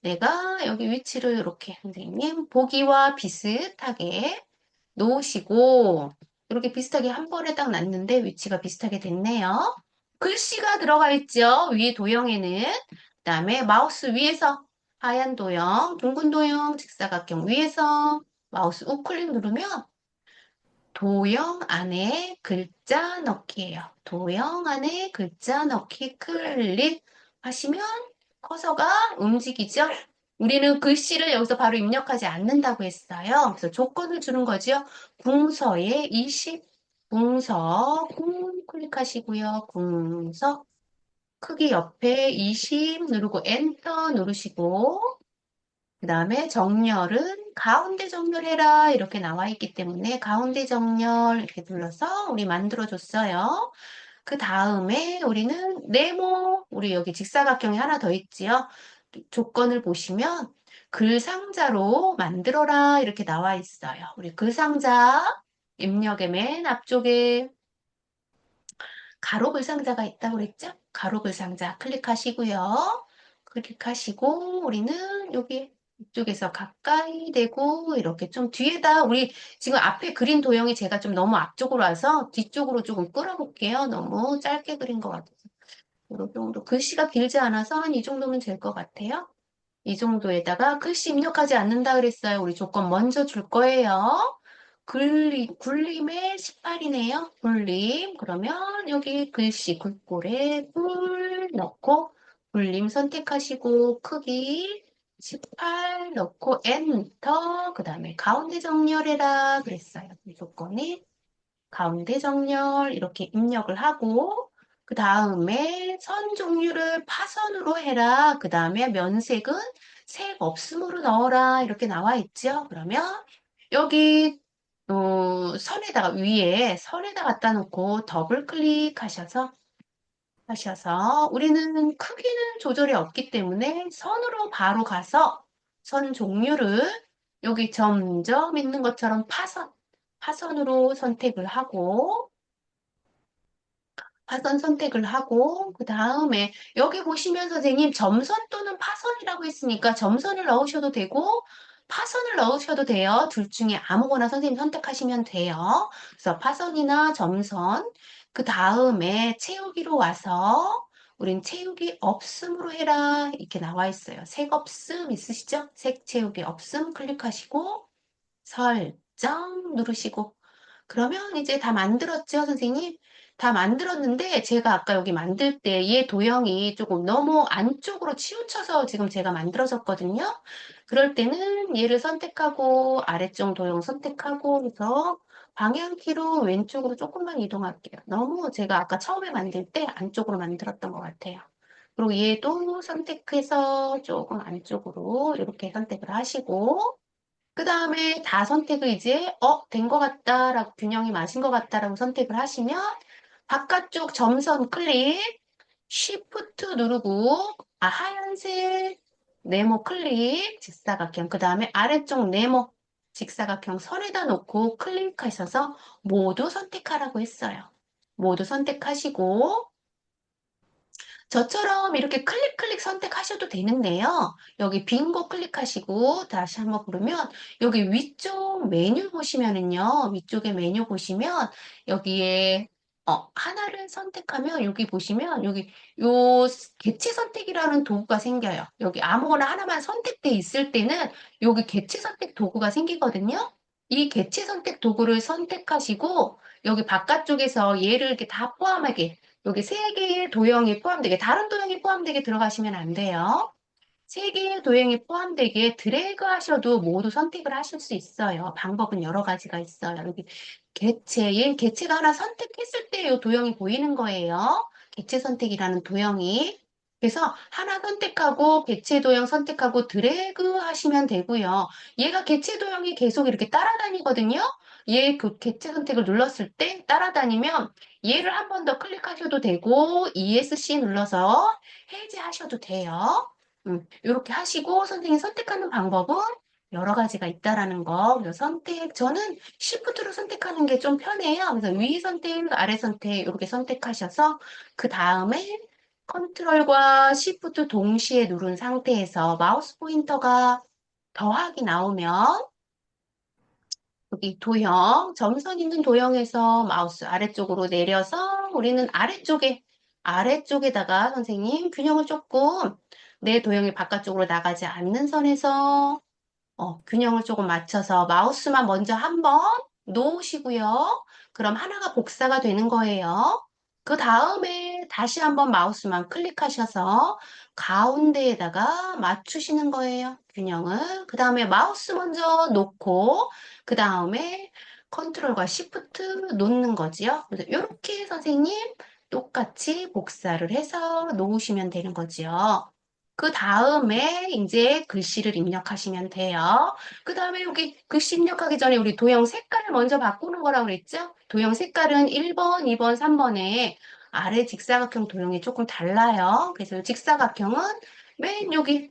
내가 여기 위치를 이렇게 선생님 보기와 비슷하게 놓으시고 이렇게 비슷하게 한 번에 딱 놨는데 위치가 비슷하게 됐네요. 글씨가 들어가 있죠. 위에 도형에는. 그다음에 마우스 위에서 하얀 도형, 둥근 도형, 직사각형 위에서 마우스 우클릭 누르면 도형 안에 글자 넣기예요. 도형 안에 글자 넣기 클릭하시면 커서가 움직이죠. 우리는 글씨를 여기서 바로 입력하지 않는다고 했어요. 그래서 조건을 주는 거죠. 궁서에 20, 궁서, 궁 클릭하시고요. 궁서 크기 옆에 20 누르고 엔터 누르시고 그 다음에 정렬은 가운데 정렬해라 이렇게 나와 있기 때문에 가운데 정렬 이렇게 눌러서 우리 만들어줬어요. 그 다음에 우리는 네모 우리 여기 직사각형이 하나 더 있지요. 조건을 보시면 글상자로 만들어라 이렇게 나와 있어요. 우리 글상자 입력의 맨 앞쪽에 가로 글상자가 있다고 그랬죠? 가로 글상자 클릭하시고요. 클릭하시고 우리는 여기 이쪽에서 가까이 대고 이렇게 좀 뒤에다 우리 지금 앞에 그린 도형이 제가 좀 너무 앞쪽으로 와서 뒤쪽으로 조금 끌어볼게요. 너무 짧게 그린 것 같아서. 이 정도 글씨가 길지 않아서 한 이 정도면 될 것 같아요. 이 정도에다가 글씨 입력하지 않는다 그랬어요. 우리 조건 먼저 줄 거예요. 굴림의 18이네요. 굴림. 그러면 여기 글씨 굴골에 굴 넣고 굴림 선택하시고 크기 18 넣고 엔터. 그 다음에 가운데 정렬해라 그랬어요. 이 조건이 가운데 정렬 이렇게 입력을 하고 그 다음에 선 종류를 파선으로 해라. 그 다음에 면색은 색 없음으로 넣어라. 이렇게 나와 있죠. 그러면 여기 선에다가 위에 선에다 갖다 놓고 더블 클릭하셔서 우리는 크기는 조절이 없기 때문에 선으로 바로 가서 선 종류를 여기 점점 있는 것처럼 파선으로 선택을 하고 파선 선택을 하고 그 다음에 여기 보시면 선생님 점선 또는 파선이라고 했으니까 점선을 넣으셔도 되고 파선을 넣으셔도 돼요. 둘 중에 아무거나 선생님 선택하시면 돼요. 그래서 파선이나 점선 그 다음에 채우기로 와서 우린 채우기 없음으로 해라 이렇게 나와 있어요. 색 없음 있으시죠? 색 채우기 없음 클릭하시고 설정 누르시고 그러면 이제 다 만들었죠, 선생님? 다 만들었는데 제가 아까 여기 만들 때 얘 도형이 조금 너무 안쪽으로 치우쳐서 지금 제가 만들어졌거든요. 그럴 때는 얘를 선택하고 아래쪽 도형 선택하고 해서 방향키로 왼쪽으로 조금만 이동할게요. 너무 제가 아까 처음에 만들 때 안쪽으로 만들었던 것 같아요. 그리고 얘도 선택해서 조금 안쪽으로 이렇게 선택을 하시고 그 다음에 다 선택을 이제 된 것 같다라고 균형이 맞은 것 같다라고 선택을 하시면 바깥쪽 점선 클릭 Shift 누르고 하얀색 네모 클릭 직사각형 그 다음에 아래쪽 네모 직사각형 선에다 놓고 클릭하셔서 모두 선택하라고 했어요. 모두 선택하시고 저처럼 이렇게 클릭 선택하셔도 되는데요. 여기 빈 거 클릭하시고 다시 한번 부르면 여기 위쪽 메뉴 보시면은요. 위쪽에 메뉴 보시면 여기에 하나를 선택하면 여기 보시면 여기 요 개체 선택이라는 도구가 생겨요. 여기 아무거나 하나만 선택돼 있을 때는 여기 개체 선택 도구가 생기거든요. 이 개체 선택 도구를 선택하시고 여기 바깥쪽에서 얘를 이렇게 다 포함하게 여기 세 개의 도형이 포함되게, 다른 도형이 포함되게 들어가시면 안 돼요. 세 개의 도형이 포함되게 드래그 하셔도 모두 선택을 하실 수 있어요. 방법은 여러 가지가 있어요. 여기 얘 개체가 하나 선택했을 때 이 도형이 보이는 거예요. 개체 선택이라는 도형이. 그래서 하나 선택하고 개체 도형 선택하고 드래그 하시면 되고요. 얘가 개체 도형이 계속 이렇게 따라다니거든요. 얘 그 개체 선택을 눌렀을 때 따라다니면 얘를 한 번 더 클릭하셔도 되고 ESC 눌러서 해제하셔도 돼요. 이렇게 하시고 선생님이 선택하는 방법은 여러 가지가 있다라는 거. 그래서 저는 Shift로 선택하는 게 좀 편해요. 그래서 위 선택, 아래 선택 이렇게 선택하셔서 그 다음에 컨트롤과 Shift 동시에 누른 상태에서 마우스 포인터가 더하기 나오면 여기 도형, 점선 있는 도형에서 마우스 아래쪽으로 내려서 우리는 아래쪽에다가 선생님 균형을 조금 내 도형이 바깥쪽으로 나가지 않는 선에서 균형을 조금 맞춰서 마우스만 먼저 한번 놓으시고요. 그럼 하나가 복사가 되는 거예요. 그 다음에 다시 한번 마우스만 클릭하셔서 가운데에다가 맞추시는 거예요. 균형을. 그 다음에 마우스 먼저 놓고 그 다음에 컨트롤과 시프트 놓는 거지요. 그래서 이렇게 선생님 똑같이 복사를 해서 놓으시면 되는 거지요. 그 다음에 이제 글씨를 입력하시면 돼요. 그 다음에 여기 글씨 입력하기 전에 우리 도형 색깔을 먼저 바꾸는 거라고 그랬죠? 도형 색깔은 1번, 2번, 3번에 아래 직사각형 도형이 조금 달라요. 그래서 직사각형은 맨 여기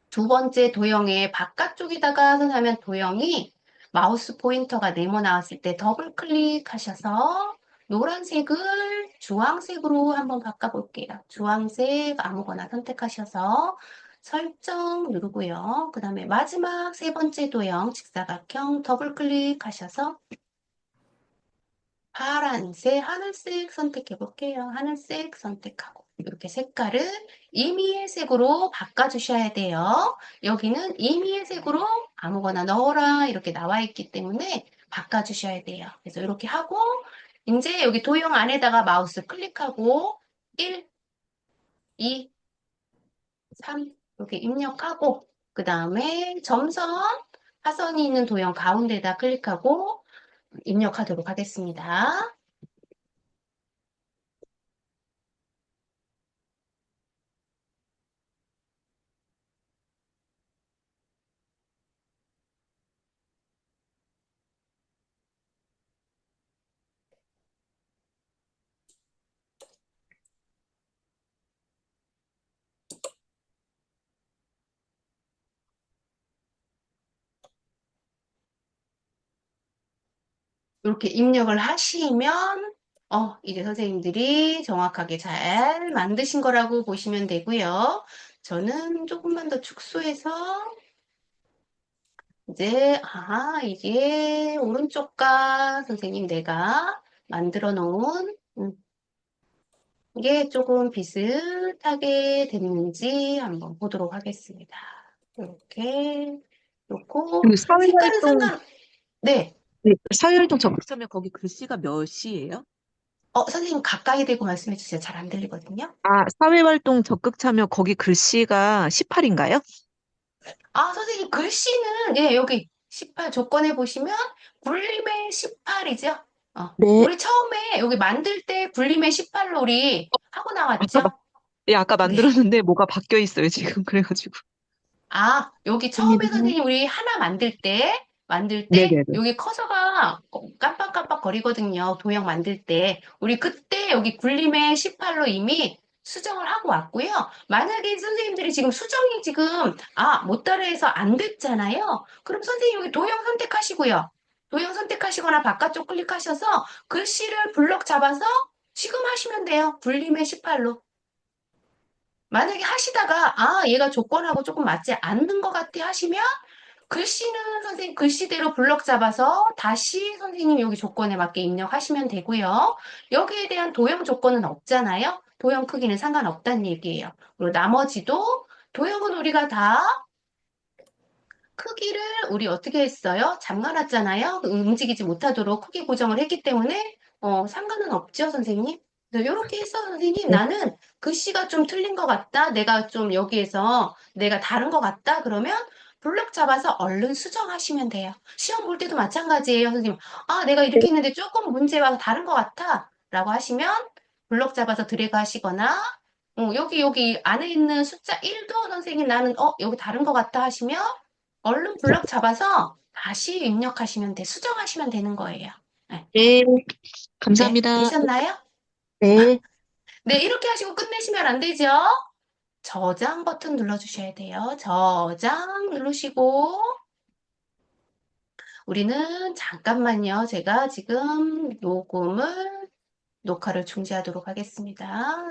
두 번째 도형의 바깥쪽에다가 하면 도형이 마우스 포인터가 네모 나왔을 때 더블 클릭하셔서 노란색을 주황색으로 한번 바꿔볼게요. 주황색 아무거나 선택하셔서 설정 누르고요. 그 다음에 마지막 세 번째 도형 직사각형 더블 클릭하셔서 파란색, 하늘색 선택해 볼게요. 하늘색 선택하고 이렇게 색깔을 임의의 색으로 바꿔주셔야 돼요. 여기는 임의의 색으로 아무거나 넣어라 이렇게 나와 있기 때문에 바꿔주셔야 돼요. 그래서 이렇게 하고 이제 여기 도형 안에다가 마우스 클릭하고 1, 2, 3 이렇게 입력하고 그 다음에 점선, 하선이 있는 도형 가운데다 클릭하고 입력하도록 하겠습니다. 이렇게 입력을 하시면 이제 선생님들이 정확하게 잘 만드신 거라고 보시면 되고요. 저는 조금만 더 축소해서 이게 오른쪽과 선생님 내가 만들어 놓은 이게 조금 비슷하게 됐는지 한번 보도록 하겠습니다. 이렇게 놓고 그 색깔은 사회활동, 네. 네, 사회활동 적극차면 거기 글씨가 몇 시예요? 선생님 가까이 대고 말씀해 주세요. 잘 안 들리거든요. 아, 사회활동 적극 참여 거기 글씨가 18인가요? 선생님, 글씨는, 예, 여기 18 조건에 보시면, 굴림의 18이죠? 네. 우리 처음에 여기 만들 때 굴림의 18로 우리 하고 나왔죠? 예, 아까 네. 만들었는데 뭐가 바뀌어 있어요, 지금. 그래가지고. 여기 처음에 아닙니다. 선생님 우리 하나 만들 때, 네네네. 여기 커서가 깜빡깜빡 거리거든요. 도형 만들 때. 우리 그때 여기 굴림의 18로 이미 수정을 하고 왔고요. 만약에 선생님들이 지금 수정이 지금 못 따라해서 안 됐잖아요. 그럼 선생님 여기 도형 선택하시고요. 도형 선택하시거나 바깥쪽 클릭하셔서 글씨를 블럭 잡아서 지금 하시면 돼요. 불림의 18로. 만약에 하시다가 얘가 조건하고 조금 맞지 않는 것 같아 하시면 글씨는 선생님 글씨대로 블럭 잡아서 다시 선생님 여기 조건에 맞게 입력하시면 되고요. 여기에 대한 도형 조건은 없잖아요. 도형 크기는 상관없다는 얘기예요. 그리고 나머지도 도형은 우리가 다 크기를 우리 어떻게 했어요? 잠가놨잖아요. 움직이지 못하도록 크기 고정을 했기 때문에 상관은 없죠, 선생님. 이렇게 해서 선생님 네. 나는 글씨가 좀 틀린 것 같다. 내가 좀 여기에서 내가 다른 것 같다. 그러면 블럭 잡아서 얼른 수정하시면 돼요. 시험 볼 때도 마찬가지예요, 선생님. 내가 이렇게 했는데 조금 문제가 다른 것 같아. 라고 하시면 블럭 잡아서 드래그 하시거나 여기 안에 있는 숫자 1도 선생님 나는 여기 다른 것 같다 하시면 얼른 블럭 잡아서 다시 입력하시면 수정하시면 되는 거예요. 네, 네, 네, 감사합니다. 되셨나요? 네. 네, 이렇게 하시고 끝내시면 안 되죠? 저장 버튼 눌러주셔야 돼요. 저장 누르시고, 우리는 잠깐만요. 제가 지금 녹음을, 녹화를 중지하도록 하겠습니다.